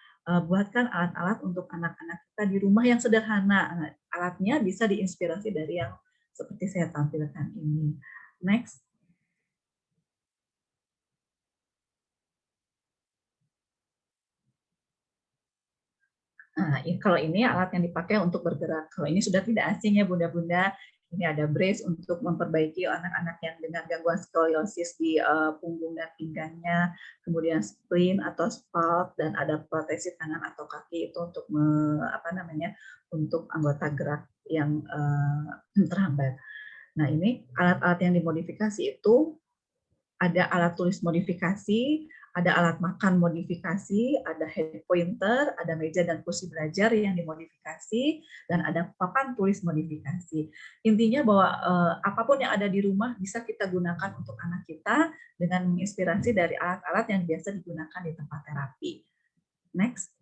[SPEAKER 3] buatkan alat-alat untuk anak-anak kita di rumah yang sederhana. Nah, alatnya bisa diinspirasi dari yang seperti saya tampilkan ini. Next. Nah, kalau ini alat yang dipakai untuk bergerak. Kalau ini sudah tidak asing ya bunda-bunda. Ini ada brace untuk memperbaiki anak-anak yang dengan gangguan skoliosis di punggung dan pinggangnya. Kemudian splint atau spalt, dan ada protesis tangan atau kaki itu untuk untuk anggota gerak yang terhambat. Nah, ini alat-alat yang dimodifikasi itu ada alat tulis modifikasi, ada alat makan modifikasi, ada head pointer, ada meja dan kursi belajar yang dimodifikasi, dan ada papan tulis modifikasi. Intinya bahwa apapun yang ada di rumah bisa kita gunakan untuk anak kita dengan menginspirasi dari alat-alat yang biasa digunakan di tempat terapi. Next.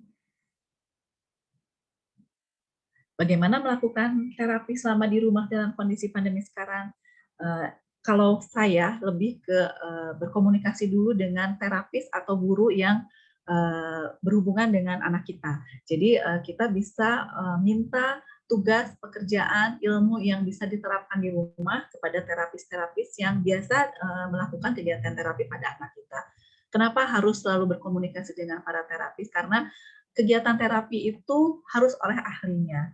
[SPEAKER 3] Bagaimana melakukan terapi selama di rumah dalam kondisi pandemi sekarang? Kalau saya lebih ke berkomunikasi dulu dengan terapis atau guru yang berhubungan dengan anak kita. Jadi kita bisa minta tugas, pekerjaan, ilmu yang bisa diterapkan di rumah kepada terapis-terapis yang biasa melakukan kegiatan terapi pada anak kita. Kenapa harus selalu berkomunikasi dengan para terapis? Karena kegiatan terapi itu harus oleh ahlinya.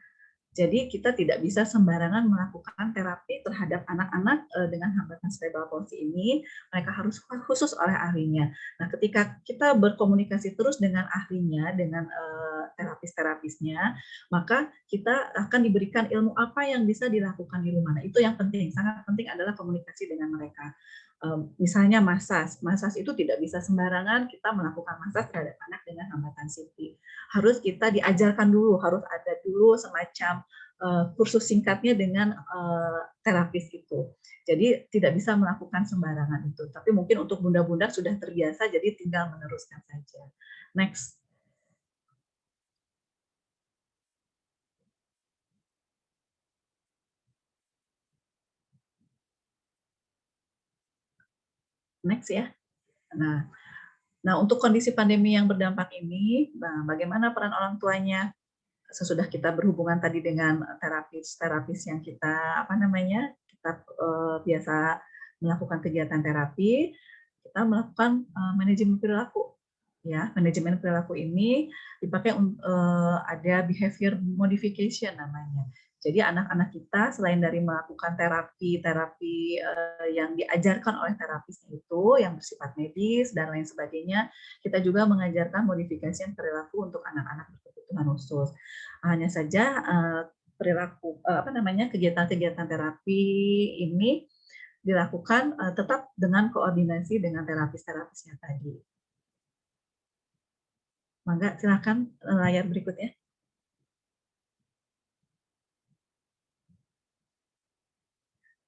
[SPEAKER 3] Jadi kita tidak bisa sembarangan melakukan terapi terhadap anak-anak dengan hambatan cerebral palsy ini. Mereka harus khusus oleh ahlinya. Nah, ketika kita berkomunikasi terus dengan ahlinya, dengan terapis-terapisnya, maka kita akan diberikan ilmu apa yang bisa dilakukan di rumah. Nah, itu yang penting, sangat penting adalah komunikasi dengan mereka. Misalnya masas itu tidak bisa sembarangan kita melakukan masas terhadap anak dengan hambatan CP. Harus kita diajarkan dulu, harus ada dulu semacam kursus singkatnya dengan terapis itu. Jadi tidak bisa melakukan sembarangan itu. Tapi mungkin untuk bunda-bunda sudah terbiasa, jadi tinggal meneruskan saja. Next. Next ya. Nah, untuk kondisi pandemi yang berdampak ini, bagaimana peran orang tuanya? Sesudah kita berhubungan tadi dengan terapis yang kita biasa melakukan kegiatan terapi, kita melakukan manajemen perilaku. Ya, manajemen perilaku ini dipakai ada behavior modification namanya. Jadi anak-anak kita selain dari melakukan terapi yang diajarkan oleh terapisnya itu yang bersifat medis dan lain sebagainya, kita juga mengajarkan modifikasi perilaku untuk anak-anak berkebutuhan khusus. Hanya saja perilaku kegiatan-kegiatan terapi ini dilakukan tetap dengan koordinasi dengan terapis-terapisnya tadi. Mangga silakan layar berikutnya.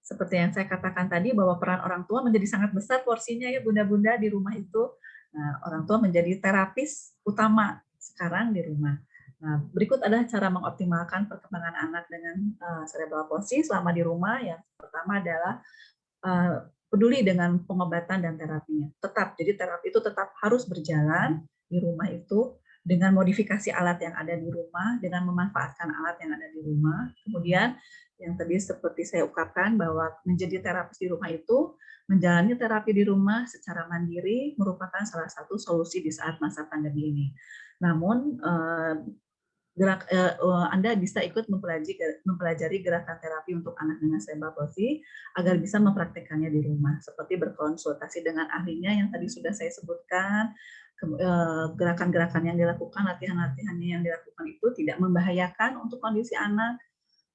[SPEAKER 3] Seperti yang saya katakan tadi bahwa peran orang tua menjadi sangat besar porsinya ya bunda-bunda di rumah itu. Nah, orang tua menjadi terapis utama sekarang di rumah. Nah, berikut adalah cara mengoptimalkan perkembangan anak dengan cerebral palsy selama di rumah. Yang pertama adalah peduli dengan pengobatan dan terapinya. Tetap, jadi terapi itu tetap harus berjalan di rumah itu dengan modifikasi alat yang ada di rumah, dengan memanfaatkan alat yang ada di rumah. Kemudian yang tadi seperti saya ungkapkan bahwa menjadi terapis di rumah itu, menjalani terapi di rumah secara mandiri merupakan salah satu solusi di saat masa pandemi ini. Namun Anda bisa ikut mempelajari gerakan terapi untuk anak dengan cerebral palsy agar bisa mempraktikkannya di rumah, seperti berkonsultasi dengan ahlinya yang tadi sudah saya sebutkan. Gerakan-gerakan yang dilakukan, latihan-latihannya yang dilakukan itu tidak membahayakan untuk kondisi anak.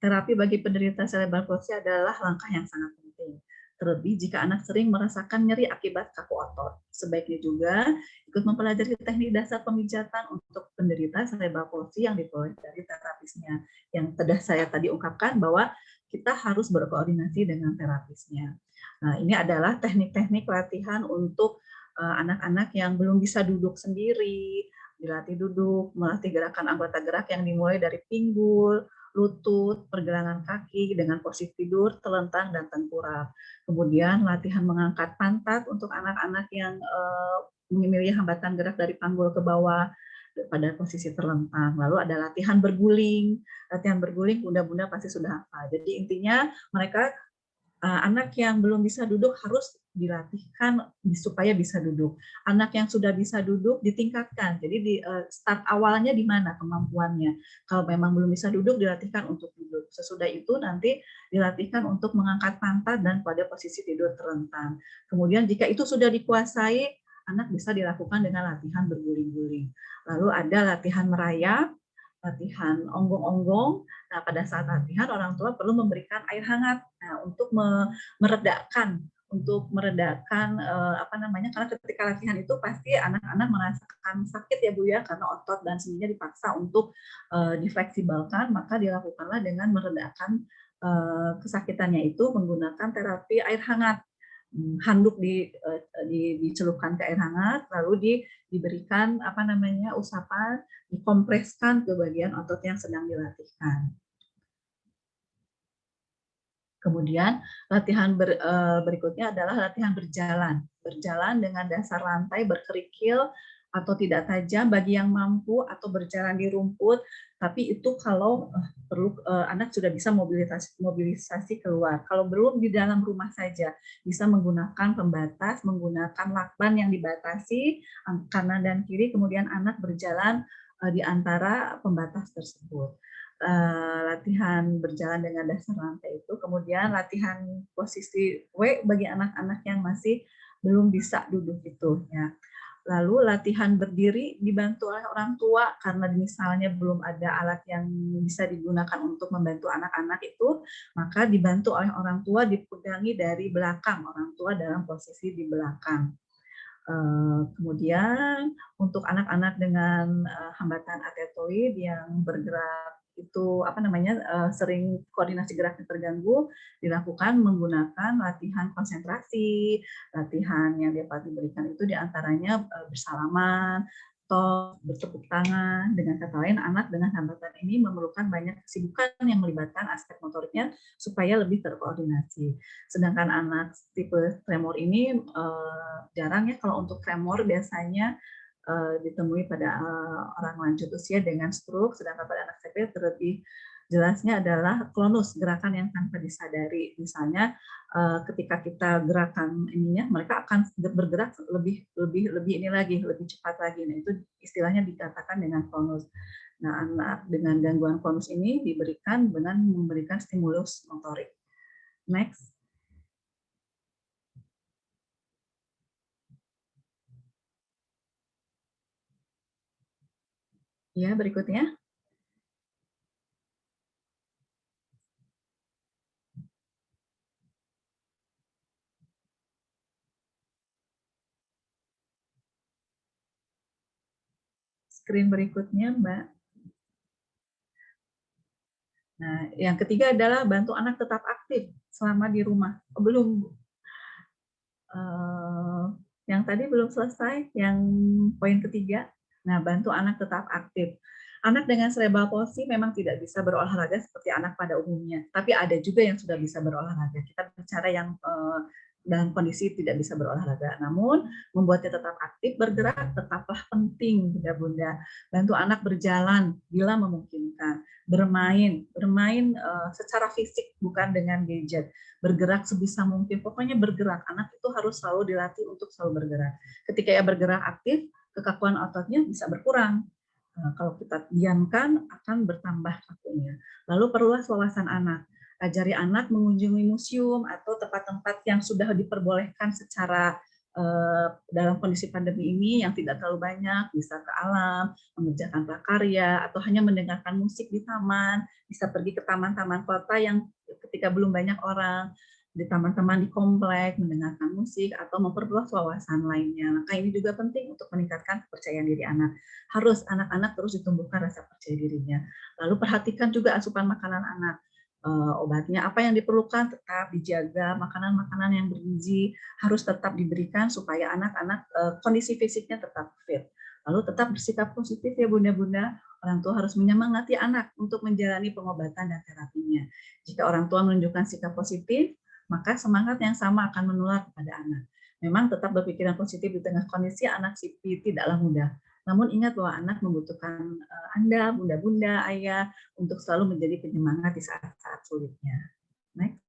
[SPEAKER 3] Terapi bagi penderita cerebral palsy adalah langkah yang sangat penting. Terlebih jika anak sering merasakan nyeri akibat kaku otot. Sebaiknya juga ikut mempelajari teknik dasar pemijatan untuk penderita cerebral palsy yang diperoleh dari terapisnya. Yang sudah saya tadi ungkapkan bahwa kita harus berkoordinasi dengan terapisnya. Nah, ini adalah teknik-teknik latihan untuk anak-anak yang belum bisa duduk sendiri, dilatih duduk, melatih gerakan anggota gerak yang dimulai dari pinggul, lutut, pergelangan kaki dengan posisi tidur, telentang, dan tengkurap. Kemudian latihan mengangkat pantat untuk anak-anak yang memiliki hambatan gerak dari panggul ke bawah pada posisi terlentang. Lalu ada latihan berguling. Latihan berguling bunda-bunda pasti sudah hafal. Jadi intinya mereka anak yang belum bisa duduk harus dilatihkan supaya bisa duduk. Anak yang sudah bisa duduk ditingkatkan. Jadi di start awalnya di mana kemampuannya. Kalau memang belum bisa duduk dilatihkan untuk duduk. Sesudah itu nanti dilatihkan untuk mengangkat pantat dan pada posisi tidur terlentang. Kemudian jika itu sudah dikuasai, anak bisa dilakukan dengan latihan berguling-guling. Lalu ada latihan merayap, latihan onggong-onggong. Nah, pada saat latihan orang tua perlu memberikan air hangat untuk meredakan karena ketika latihan itu pasti anak-anak merasakan sakit ya Bu ya, karena otot dan sendinya dipaksa untuk difleksibelkan, maka dilakukanlah dengan meredakan kesakitannya itu menggunakan terapi air hangat. Handuk dicelupkan ke air hangat, lalu diberikan usapan, dikompreskan ke bagian otot yang sedang dilatihkan. Kemudian latihan berikutnya adalah latihan berjalan. Berjalan dengan dasar lantai berkerikil atau tidak tajam bagi yang mampu, atau berjalan di rumput, tapi itu kalau perlu anak sudah bisa mobilisasi keluar. Kalau belum di dalam rumah saja, bisa menggunakan pembatas, menggunakan lakban yang dibatasi kanan dan kiri, kemudian anak berjalan di antara pembatas tersebut. Latihan berjalan dengan dasar lantai itu, kemudian latihan posisi W bagi anak-anak yang masih belum bisa duduk itu ya. Lalu latihan berdiri dibantu oleh orang tua karena misalnya belum ada alat yang bisa digunakan untuk membantu anak-anak itu, maka dibantu oleh orang tua, dipegangi dari belakang, orang tua dalam posisi di belakang. Kemudian untuk anak-anak dengan hambatan atetoid yang bergerak itu sering koordinasi geraknya terganggu, dilakukan menggunakan latihan konsentrasi. Latihan yang dapat diberikan itu diantaranya bersalaman, atau bertepuk tangan. Dengan kata lain, anak dengan hambatan ini memerlukan banyak kesibukan yang melibatkan aspek motoriknya supaya lebih terkoordinasi. Sedangkan anak tipe tremor ini jarang ya, kalau untuk tremor biasanya ditemui pada orang lanjut usia dengan stroke, sedangkan pada anak CP terlebih jelasnya adalah klonus, gerakan yang tanpa disadari. Misalnya ketika kita gerakan ininya, mereka akan bergerak lebih cepat lagi. Nah, itu istilahnya dikatakan dengan klonus. Nah, anak dengan gangguan klonus ini diberikan dengan memberikan stimulus motorik. Next. Ya, berikutnya. Screen berikutnya, Mbak. Nah, yang ketiga adalah bantu anak tetap aktif selama di rumah. Belum. Yang tadi belum selesai, yang poin ketiga. Nah, bantu anak tetap aktif. Anak dengan cerebral palsy memang tidak bisa berolahraga seperti anak pada umumnya, tapi ada juga yang sudah bisa berolahraga. Kita bicara yang dalam kondisi tidak bisa berolahraga. Namun, membuatnya tetap aktif, bergerak, tetaplah penting, Bunda-Bunda. Bantu anak berjalan bila memungkinkan. Bermain secara fisik, bukan dengan gadget. Bergerak sebisa mungkin, pokoknya bergerak. Anak itu harus selalu dilatih untuk selalu bergerak. Ketika ia bergerak aktif, kekakuan ototnya bisa berkurang. Kalau kita diamkan, akan bertambah kakunya. Lalu perluas wawasan anak. Ajari anak mengunjungi museum atau tempat-tempat yang sudah diperbolehkan secara dalam kondisi pandemi ini yang tidak terlalu banyak, bisa ke alam, mengerjakan prakarya, atau hanya mendengarkan musik di taman, bisa pergi ke taman-taman kota yang ketika belum banyak orang, di taman-taman di komplek, mendengarkan musik, atau memperluas wawasan lainnya. Maka ini juga penting untuk meningkatkan kepercayaan diri anak. Harus anak-anak terus ditumbuhkan rasa percaya dirinya. Lalu perhatikan juga asupan makanan anak. Obatnya apa yang diperlukan tetap dijaga, makanan-makanan yang bergizi harus tetap diberikan supaya anak-anak kondisi fisiknya tetap fit. Lalu tetap bersikap positif ya Bunda-Bunda, orang tua harus menyemangati anak untuk menjalani pengobatan dan terapinya. Jika orang tua menunjukkan sikap positif, maka semangat yang sama akan menular kepada anak. Memang tetap berpikiran positif di tengah kondisi anak sipil tidaklah mudah. Namun ingat bahwa anak membutuhkan Anda, bunda-bunda, ayah, untuk selalu menjadi penyemangat di saat-saat sulitnya. Next.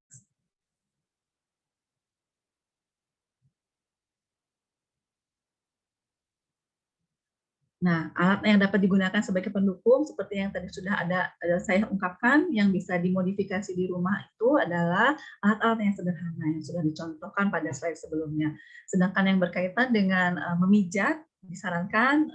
[SPEAKER 3] Nah, alat yang dapat digunakan sebagai pendukung, seperti yang tadi sudah ada saya ungkapkan, yang bisa dimodifikasi di rumah itu adalah alat-alat yang sederhana, yang sudah dicontohkan pada slide sebelumnya. Sedangkan yang berkaitan dengan memijat, disarankan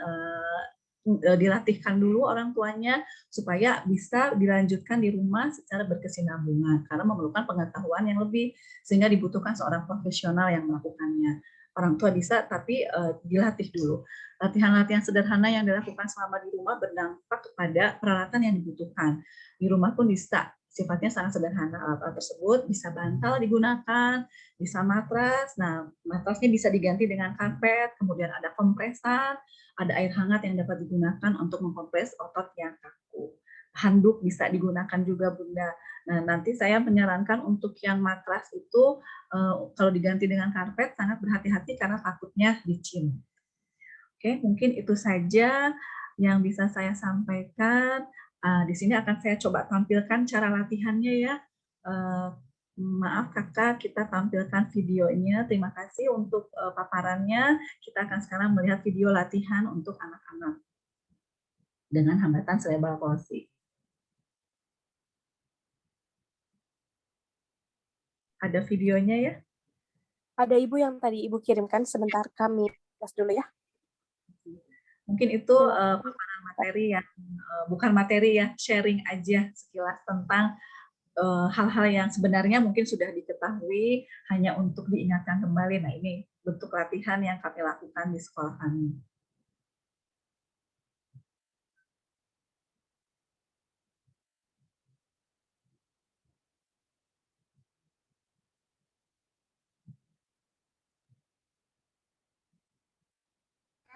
[SPEAKER 3] dilatihkan dulu orang tuanya supaya bisa dilanjutkan di rumah secara berkesinambungan karena memerlukan pengetahuan yang lebih sehingga dibutuhkan seorang profesional yang melakukannya. Orang tua bisa tapi dilatih dulu. Latihan-latihan sederhana yang dilakukan selama di rumah berdampak kepada peralatan yang dibutuhkan. Di rumah pun bisa, sifatnya sangat sederhana. Alat-alat tersebut bisa bantal digunakan, bisa matras. Nah, matrasnya bisa diganti dengan karpet, kemudian ada kompresan, ada air hangat yang dapat digunakan untuk mengkompres otot yang kaku. Handuk bisa digunakan juga Bunda. Nah, nanti saya menyarankan untuk yang matras itu kalau diganti dengan karpet sangat berhati-hati karena takutnya licin. Oke, mungkin itu saja yang bisa saya sampaikan. Di sini akan saya coba tampilkan cara latihannya ya. Maaf kakak, kita tampilkan videonya. Terima kasih untuk paparannya. Kita akan sekarang melihat video latihan untuk anak-anak dengan hambatan cerebral palsy. Ada videonya ya?
[SPEAKER 8] Ada Ibu yang tadi Ibu kirimkan, sebentar kami tes dulu ya.
[SPEAKER 3] Mungkin itu paparan materi yang bukan materi ya, sharing aja sekilas tentang hal-hal yang sebenarnya mungkin sudah diketahui hanya untuk diingatkan kembali. Nah, ini bentuk latihan yang kami lakukan di sekolah kami.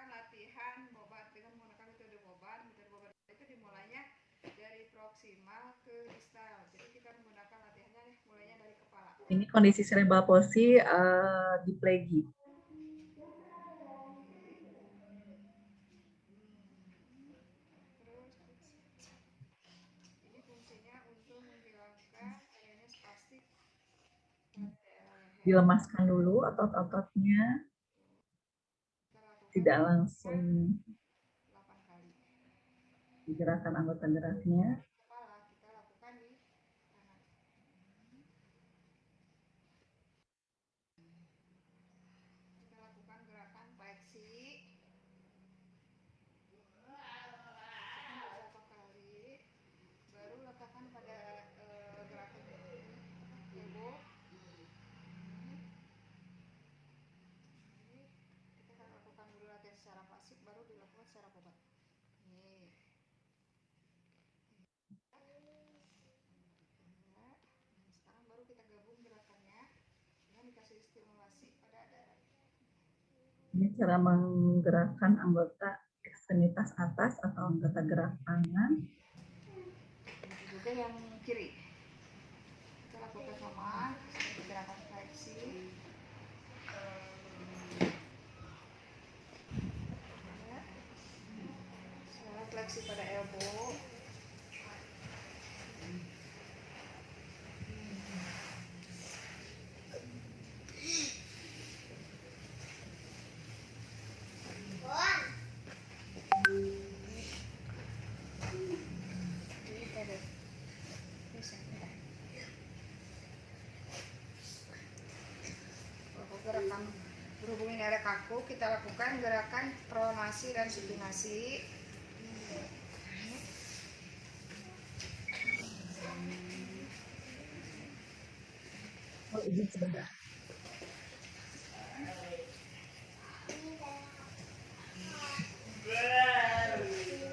[SPEAKER 3] Latihan bobat dengan menggunakan metode bobat. Metode bobat itu dimulainya dari proksimal ke distal. Jadi kita menggunakan latihannya mulainya dari kepala. Ini kondisi cerebral palsy di Plegi. Ini fungsinya untuk menghilangkan adanya spastik. Dilemaskan dulu otot-ototnya. Tidak langsung digerakkan anggota geraknya. Kita lakukan di kanan. Kita lakukan gerakan fleksi. Beberapa kali. Baru letakkan pada gerakan elbow. Kita akan lakukan dulu latihan secara pasif, baru dilakukan secara bobat. Nih. Sekarang baru kita gabung gerakannya dengan dikasih stimulasi pada dada. Ini cara menggerakkan anggota ekstremitas atas atau anggota gerak tangan. Ini juga yang kiri. Kita lakukan sama gerakan fleksi.
[SPEAKER 11] fleksi pada elbow. Gerakan berhubung ini ada kaku, kita lakukan gerakan pronasi dan supinasi.
[SPEAKER 3] Oh, izin sebentar.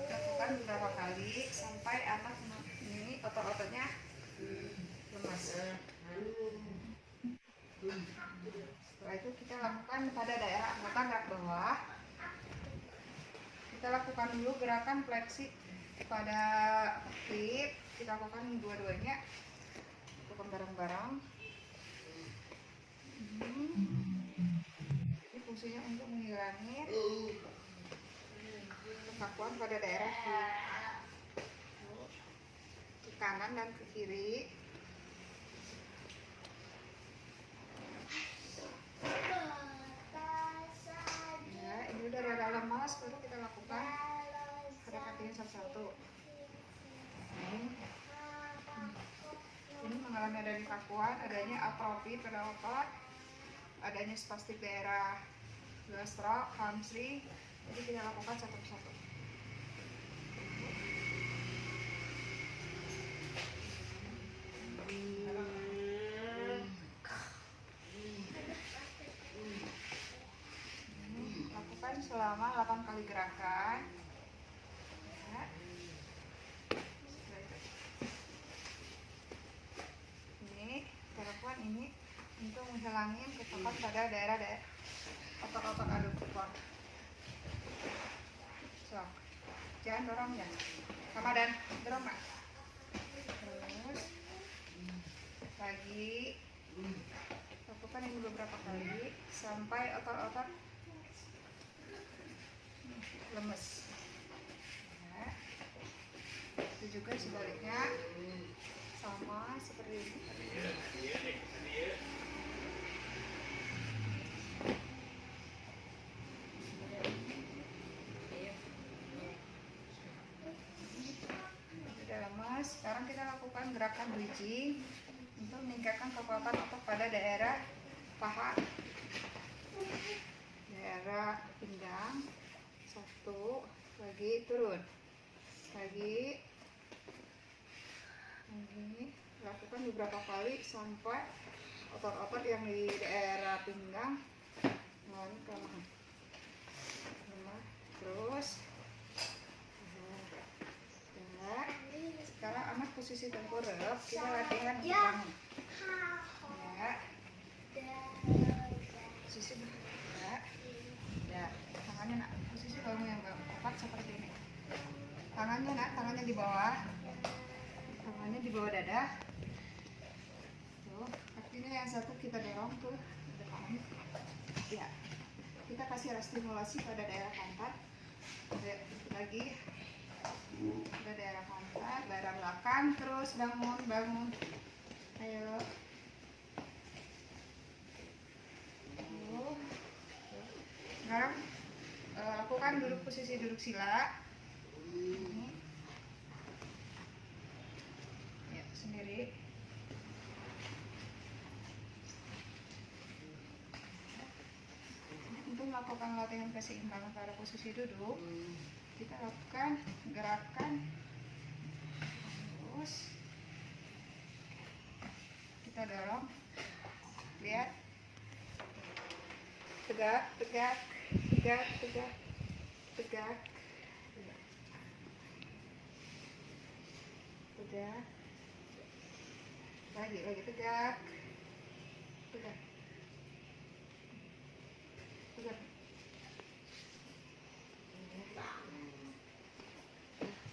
[SPEAKER 11] Lakukan beberapa kali sampai anak ini otot-ototnya lemas. Setelah itu kita lakukan pada daerah anggota gerak bawah. Kita lakukan dulu gerakan fleksi pada hip. Kita lakukan dua-duanya. Lakukan bareng-bareng. Ini fungsinya untuk mengurangi kekakuan pada daerah hip. Ke kanan dan ke kiri. Ya, ini udah rada lemas, baru kita lakukan gerakan satu-satu. Ini mengalami adanya kakuan, adanya atrofi pada otot, adanya spastik daerah gastro, hamstring. Jadi kita lakukan satu persatu. Lakukan selama 8 kali gerakan. Ya. Ini kita lakukan ini untuk menghilangin kekakuan pada daerah otot-otot aductor. So, jangan dorong ya. Sama dan dorong Mak. Terus lagi lakukan ini beberapa kali sampai otot-otot lemes. Ya. Itu juga sebaliknya sama seperti ini. Sudah lemas. Sekarang kita lakukan gerakan bridging untuk meningkatkan kekuatan otot pada daerah paha, daerah pinggang. Satu, lagi turun, lagi, lakukan beberapa kali sampai otot-otot yang di daerah pinggang mengalami kelemahan. Terus, sekarang anak posisi tengkurap, kita latihan bangun. Ya, posisi ya, ya, tangannya nak. Bangun yang tepat seperti ini. Tangannya nak, tangannya di bawah dada. Tuh, kakinya yang satu kita dorong tuh ke depan. Ya, kita kasih stimulasi pada daerah pantat. Lagi pada daerah pantat, daerah belakang. Terus bangun. Ayo. Tuh. Sekarang lakukan posisi duduk sila. Ini. Ya, sendiri. Untuk melakukan latihan keseimbangan pada posisi duduk, kita lakukan gerakan. Terus kita dorong. Lihat. Tegak. Lagi tegak.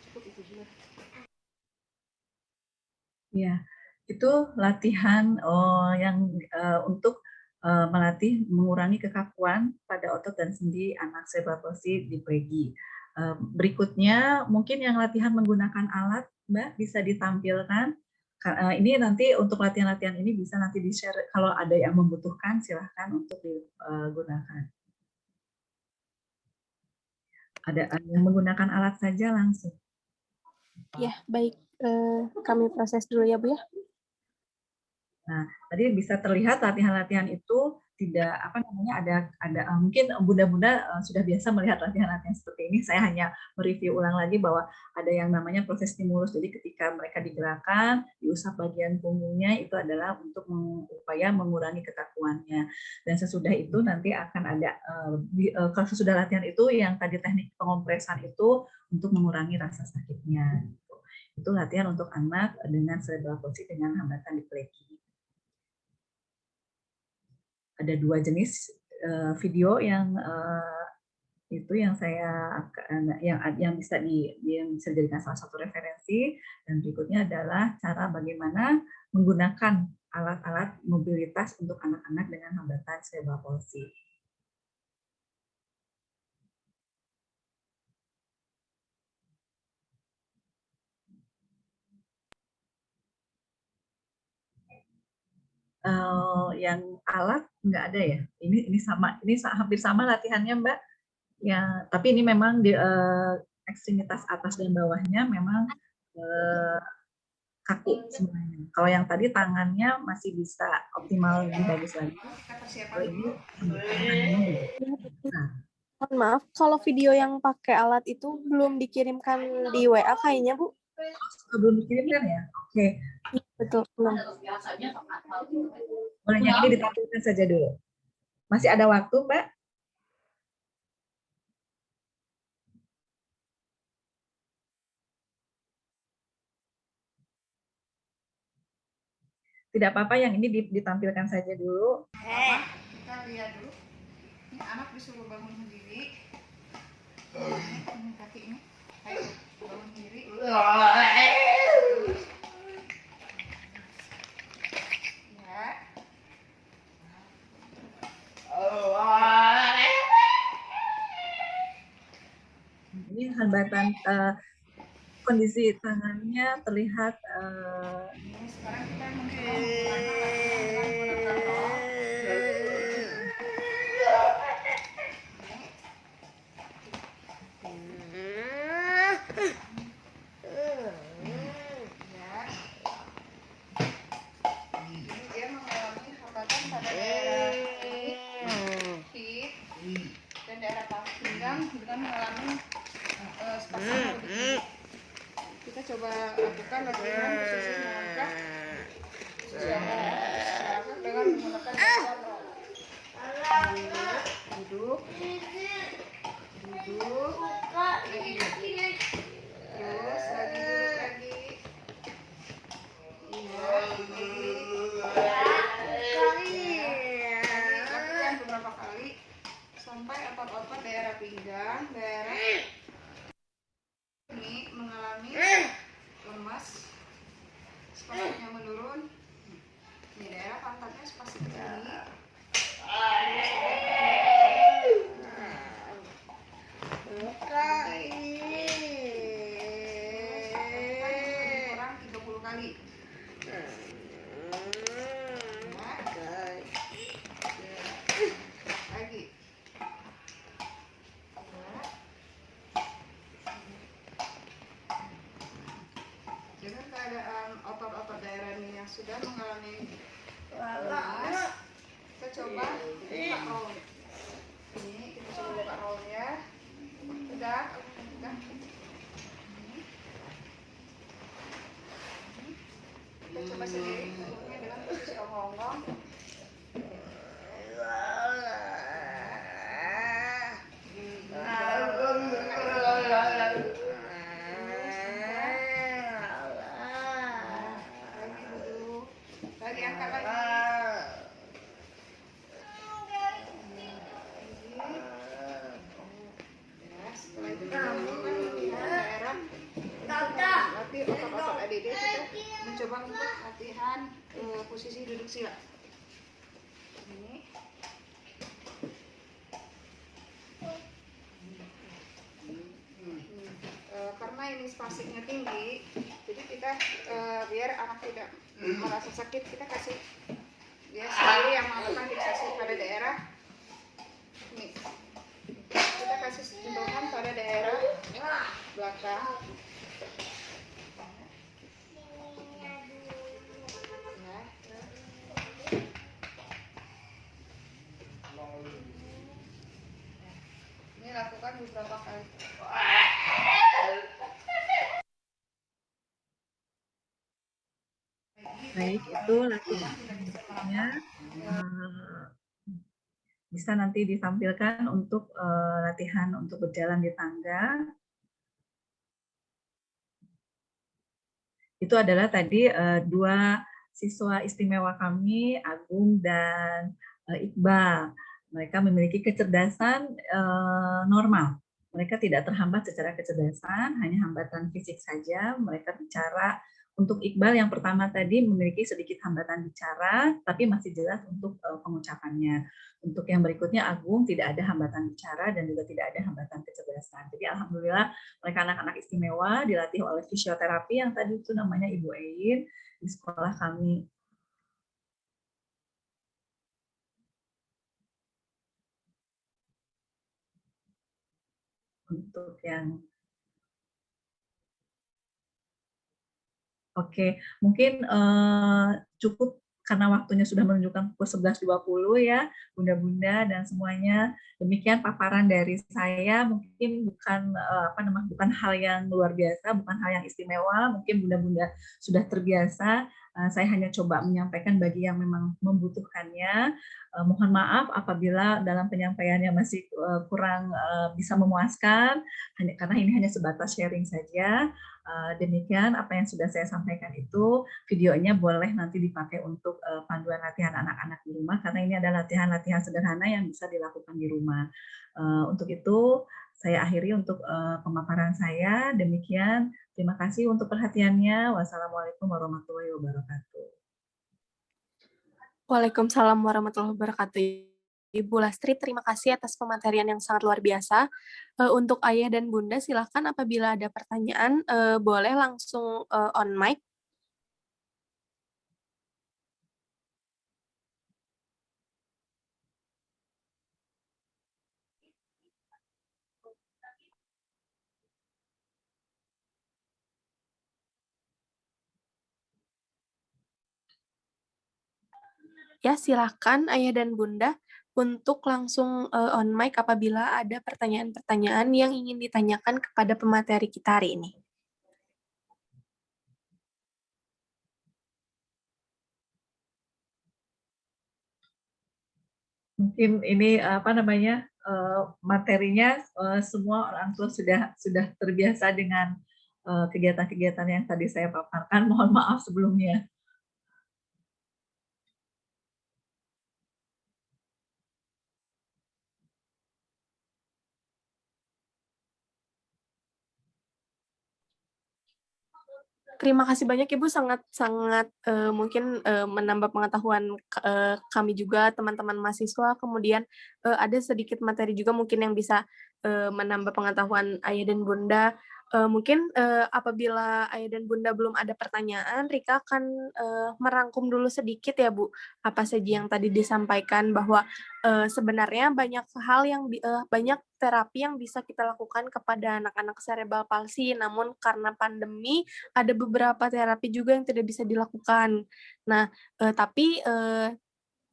[SPEAKER 11] Cukup itu juga.
[SPEAKER 3] Ya, itu latihan yang untuk melatih mengurangi kekakuan pada otot dan sendi anak cerebral palsy di PEGI. Berikutnya mungkin yang latihan menggunakan alat, Mbak, bisa ditampilkan. Ini nanti untuk latihan-latihan ini bisa nanti di-share kalau ada yang membutuhkan, silahkan untuk digunakan. Ada yang menggunakan alat saja langsung.
[SPEAKER 8] Ya, baik. Kami proses dulu ya, Bu ya.
[SPEAKER 3] Nah, tadi bisa terlihat latihan-latihan itu tidak ada mungkin bunda-bunda sudah biasa melihat latihan-latihan seperti ini. Saya hanya mereview ulang lagi bahwa ada yang namanya proses stimulus. Jadi ketika mereka digerakkan, diusap bagian punggungnya itu adalah untuk upaya mengurangi kekakuannya. Dan sesudah itu nanti akan ada kalau sesudah latihan itu yang tadi teknik pengompresan itu untuk mengurangi rasa sakitnya. Itu latihan untuk anak dengan cerebral palsy dengan hambatan dipleki. Ada 2 jenis video yang itu yang saya yang bisa dijadikan salah satu referensi, dan berikutnya adalah cara bagaimana menggunakan alat-alat mobilitas untuk anak-anak dengan hambatan cerebral palsy. Yang alat nggak ada ya. Ini hampir sama latihannya, Mbak. Ya, tapi ini memang di ekstremitas atas dan bawahnya memang kaku semuanya. Kalau yang tadi tangannya masih bisa optimal lebih bagus lagi. Kalau ini
[SPEAKER 8] Mohon maaf, kalau video yang pakai alat itu belum dikirimkan di WA kayaknya, Bu.
[SPEAKER 3] Belum dikirimkan ya? Oke.
[SPEAKER 8] Betul, belum.
[SPEAKER 3] Boleh yang ini ditampilkan saja dulu. Masih ada waktu, Mbak? Tidak apa-apa, yang ini ditampilkan saja dulu.
[SPEAKER 11] Kita lihat dulu. Ini anak disuruh bangun sendiri. Ini kaki ini. Ayo, bangun sendiri.
[SPEAKER 3] Ini hambatan kondisi tangannya terlihat
[SPEAKER 11] Sekarang kita menggunakan dia mengalami hambatan pada daerah hip dan daerah pinggang dengan mengalami spasm. Kita coba lakukan latihan posisi mengangkat dengan menggunakan duduk, lagi duduk, terus lagi duduk lagi, lakukan beberapa kali sampai otot-otot daerah pinggang, daerah ini mengalami lemas, spasmnya menurun. Di daerah pantatnya spasmnya tinggi. Kurang 30 kali. Lagi. Dengan keadaan otot-otot daerah ini yang sudah mengalami lemas, kita coba buka roll. Ini kita coba buka rollnya. Udah. Kita coba sendiri bentuknya dengan posisi ongong-ongong. Lagi angkat lagi. Setelah itu kita lakukan latihan daerah latih otot-otot ADD. Kita mencoba untuk latihan posisi duduk sila. Ini. ini spasinya tinggi, jadi kita biar anak tidak merasa sakit, kita kasih dia sendiri yang melakukan fiksasi pada daerah ini. Kita kasih sentuhan pada daerah belakang. Ini lakukan beberapa kali.
[SPEAKER 3] Baik, itu latihannya bisa nanti ditampilkan untuk latihan untuk berjalan di tangga. Itu adalah tadi dua siswa istimewa kami, Agung dan Iqbal. Mereka memiliki kecerdasan normal. Mereka tidak terhambat secara kecerdasan, hanya hambatan fisik saja. Mereka bicara. Untuk Iqbal yang pertama tadi memiliki sedikit hambatan bicara, tapi masih jelas untuk pengucapannya. Untuk yang berikutnya Agung tidak ada hambatan bicara dan juga tidak ada hambatan kecerdasan. Jadi alhamdulillah mereka anak-anak istimewa dilatih oleh fisioterapi yang tadi itu namanya Ibu Ein di sekolah kami. Untuk yang Oke, mungkin cukup karena waktunya sudah menunjukkan pukul 11.20 ya, Bunda-bunda dan semuanya. Demikian paparan dari saya, mungkin bukan hal yang luar biasa, bukan hal yang istimewa, mungkin Bunda-bunda sudah terbiasa. Saya hanya coba menyampaikan bagi yang memang membutuhkannya. Mohon maaf apabila dalam penyampaiannya masih kurang bisa memuaskan, karena ini hanya sebatas sharing saja. Demikian apa yang sudah saya sampaikan itu, videonya boleh nanti dipakai untuk panduan latihan anak-anak di rumah, karena ini adalah latihan-latihan sederhana yang bisa dilakukan di rumah. Untuk itu, saya akhiri untuk pemaparan saya. Demikian, terima kasih untuk perhatiannya. Wassalamualaikum warahmatullahi wabarakatuh.
[SPEAKER 8] Waalaikumsalam warahmatullahi wabarakatuh. Ibu Lastri, terima kasih atas pematerian yang sangat luar biasa. Untuk Ayah dan Bunda, silahkan apabila ada pertanyaan, boleh langsung on mic. Ya, silahkan Ayah dan Bunda untuk langsung on mic apabila ada pertanyaan-pertanyaan yang ingin ditanyakan kepada pemateri kita hari ini.
[SPEAKER 3] Mungkin ini materinya semua orang tua sudah terbiasa dengan kegiatan-kegiatan yang tadi saya paparkan. Mohon maaf sebelumnya.
[SPEAKER 8] Terima kasih banyak Ibu, sangat mungkin menambah pengetahuan kami juga, teman-teman mahasiswa. Kemudian ada sedikit materi juga mungkin yang bisa menambah pengetahuan Ayah dan Bunda. Mungkin apabila Ayah dan Bunda belum ada pertanyaan, Rika akan merangkum dulu sedikit ya Bu, apa saja yang tadi disampaikan, bahwa sebenarnya banyak hal yang banyak terapi yang bisa kita lakukan kepada anak-anak cerebral palsy, namun karena pandemi ada beberapa terapi juga yang tidak bisa dilakukan. Nah, tapi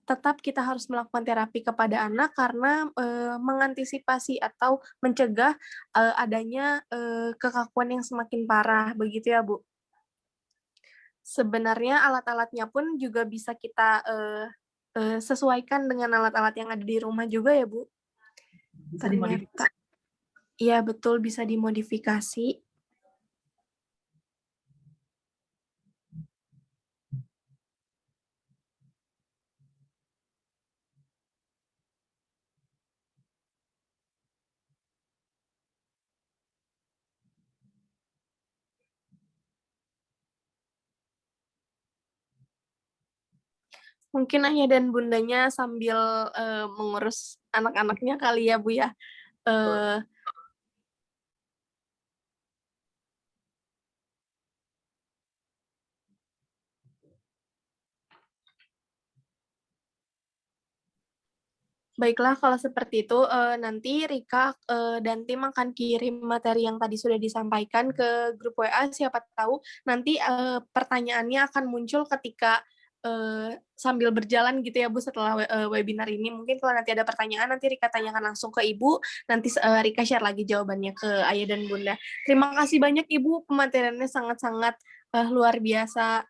[SPEAKER 8] tetap kita harus melakukan terapi kepada anak karena mengantisipasi atau mencegah adanya kekakuan yang semakin parah, begitu ya Bu. Sebenarnya alat-alatnya pun juga bisa kita sesuaikan dengan alat-alat yang ada di rumah juga ya Bu.
[SPEAKER 3] Bisa dimodifikasi.
[SPEAKER 8] Iya betul, bisa dimodifikasi. Mungkin Ayah dan Bundanya sambil mengurus anak-anaknya kali ya Bu ya. Baiklah, kalau seperti itu nanti Rika dan tim akan kirim materi yang tadi sudah disampaikan ke grup WA. Siapa tahu nanti pertanyaannya akan muncul ketika sambil berjalan gitu ya Bu setelah webinar ini. Mungkin kalau nanti ada pertanyaan nanti Rika tanyakan langsung ke Ibu. Nanti Rika share lagi jawabannya ke Ayah dan Bunda. Terima kasih banyak Ibu, pemateriannya sangat-sangat luar biasa.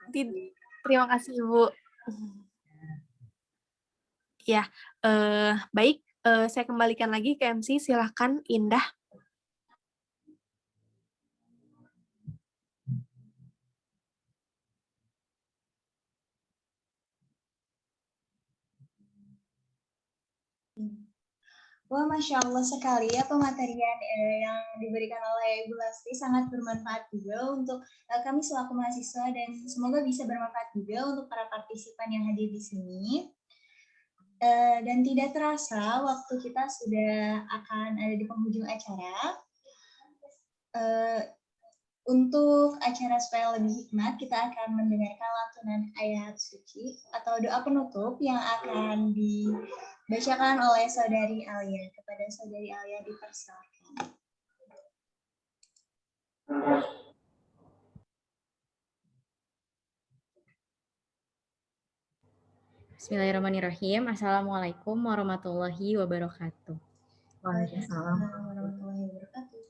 [SPEAKER 8] Terima kasih Ibu. Ya, baik, saya kembalikan lagi ke MC, silahkan Indah.
[SPEAKER 4] Wah, Masya Allah sekali ya pematerian yang diberikan oleh Ibu Lasti sangat bermanfaat juga untuk kami selaku mahasiswa dan semoga bisa bermanfaat juga untuk para partisipan yang hadir di sini. Dan tidak terasa waktu kita sudah akan ada di penghujung acara. Untuk acara supaya lebih hikmat, kita akan mendengarkan lantunan ayat suci atau doa penutup yang akan dibacakan oleh Saudari Alia. Kepada Saudari Alia dipersilakan.
[SPEAKER 2] Bismillahirrahmanirrahim. Assalamualaikum warahmatullahi wabarakatuh.
[SPEAKER 3] Waalaikumsalam.
[SPEAKER 4] Warahmatullahi wabarakatuh.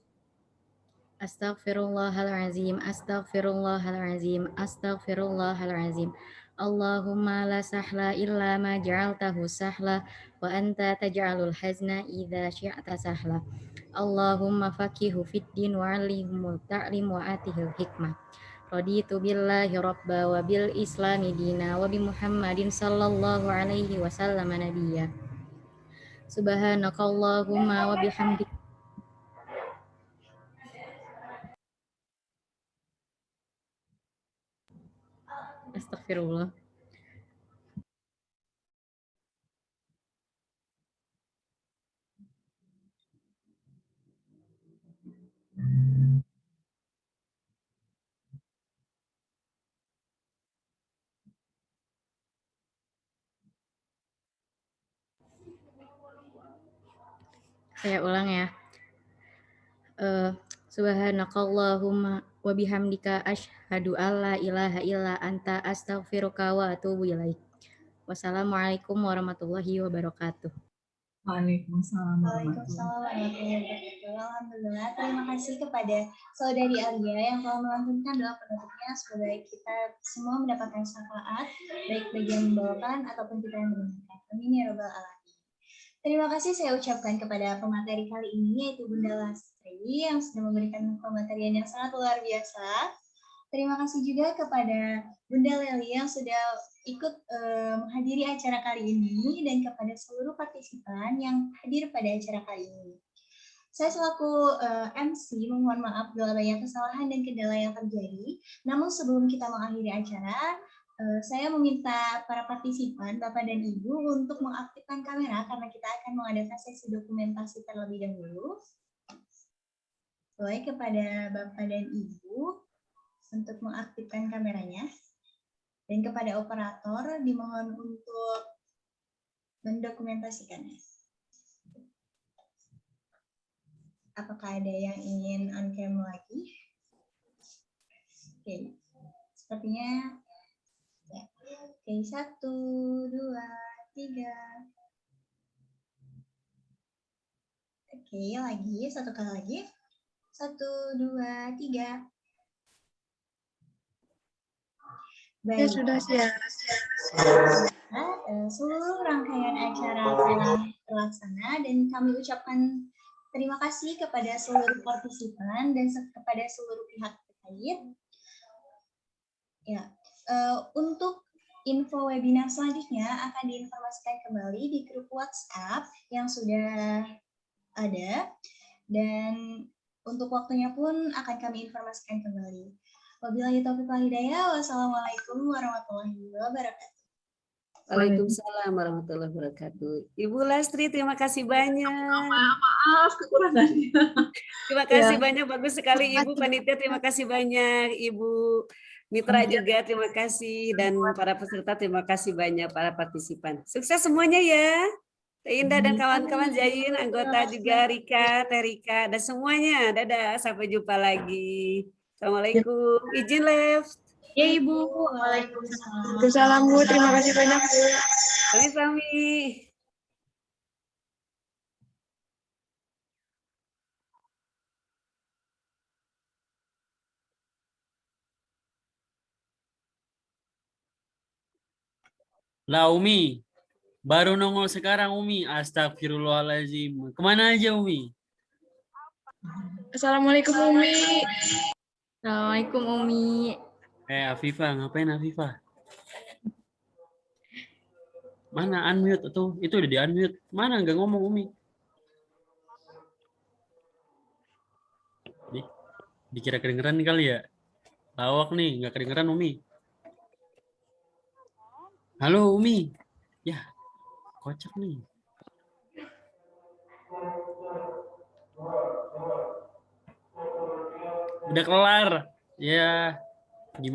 [SPEAKER 2] Astaghfirullahalazim, astaghfirullahalazim, astaghfirullahalazim. Allahumma la sahla illa ma ja'altahu sahla wa anta taj'alul hazna idza syi'ta sahla. Allahumma faqihu fid din wa 'allimhu ta'lim wa atihil hikmah. Raditu billahi rabba wa bil islami dina wa bi Muhammadin sallallahu alaihi wasallam nabiyya. Subhanakallahumma wa bihamdika Astagfirullah. Saya ulang ya. Subhanakallahumma wa bihamdika asyhadu alla ilaha illa anta astaghfiruka wa atubu ilaik. Wassalamualaikum warahmatullahi wabarakatuh.
[SPEAKER 3] Waalaikumsalam
[SPEAKER 4] Waalaikumsalam warahmatullahi wabarakatuh. Alhamdulillah, terima kasih kepada Saudari Alia yang telah melantunkan doa penutupnya. Semoga kita semua mendapatkan syafaat, baik bagi yang membawakan ataupun kita yang mendengarkan. Amin ya rabbal alamin. Terima kasih saya ucapkan kepada pemateri kali ini, yaitu Bunda Lastri yang sudah memberikan pematerian yang sangat luar biasa. Terima kasih juga kepada Bunda Leli yang sudah ikut menghadiri acara kali ini dan kepada seluruh partisipan yang hadir pada acara kali ini. Saya selaku MC mohon maaf bila banyak kesalahan dan kendala yang terjadi. Namun sebelum kita mengakhiri acara, saya meminta para partisipan, Bapak dan Ibu, untuk mengaktifkan kamera karena kita akan mengadakan sesi dokumentasi terlebih dahulu. Boleh kepada Bapak dan Ibu untuk mengaktifkan kameranya. Dan kepada operator dimohon untuk mendokumentasikannya. Apakah ada yang ingin on cam lagi? Oke, sepertinya ya. Oke, 1, 2, 3. Oke, lagi, satu kali lagi. 1, 2, 3. Baik.
[SPEAKER 8] Ya sudah siap.
[SPEAKER 4] Seluruh rangkaian acara telah terlaksana dan kami ucapkan terima kasih kepada seluruh partisipan dan kepada seluruh pihak terkait. Ya, untuk info webinar selanjutnya akan diinformasikan kembali di grup WhatsApp yang sudah ada dan untuk waktunya pun akan kami informasikan kembali. Wabillahi taufiq wal hidayah. Wassalamualaikum warahmatullahi wabarakatuh.
[SPEAKER 6] Waalaikumsalam warahmatullahi wabarakatuh. Ibu Lastri, terima kasih banyak.
[SPEAKER 3] Maaf kekurangannya.
[SPEAKER 6] Terima kasih banyak, bagus sekali Ibu Panitia, terima kasih banyak. Ibu Mitra juga terima kasih, dan para peserta terima kasih banyak, para partisipan. Sukses semuanya ya. Teh Indah dan kawan-kawan, Zain, anggota juga Rika, Teh Rika, dan semuanya. Dadah, sampai jumpa lagi. Assalamualaikum. Izin left.
[SPEAKER 4] Ya Ibu.
[SPEAKER 8] Waalaikumsalam Bu, terima kasih banyak Bu.
[SPEAKER 6] Sami-sami.
[SPEAKER 12] Lah Umi, baru nongol sekarang Umi. Astagfirullahaladzim. Kemana aja Umi?
[SPEAKER 8] Assalamualaikum Umi.
[SPEAKER 2] Assalamualaikum Umi.
[SPEAKER 12] Afifah, ngapain Afifah? Mana unmute tuh? Itu udah di unmute. Mana nggak ngomong Umi? Dikira kedengeran kali ya? Lawak nih, nggak kedengeran Umi. Halo Umi. Ya, kocak nih. Udah kelar. Ya, gimana?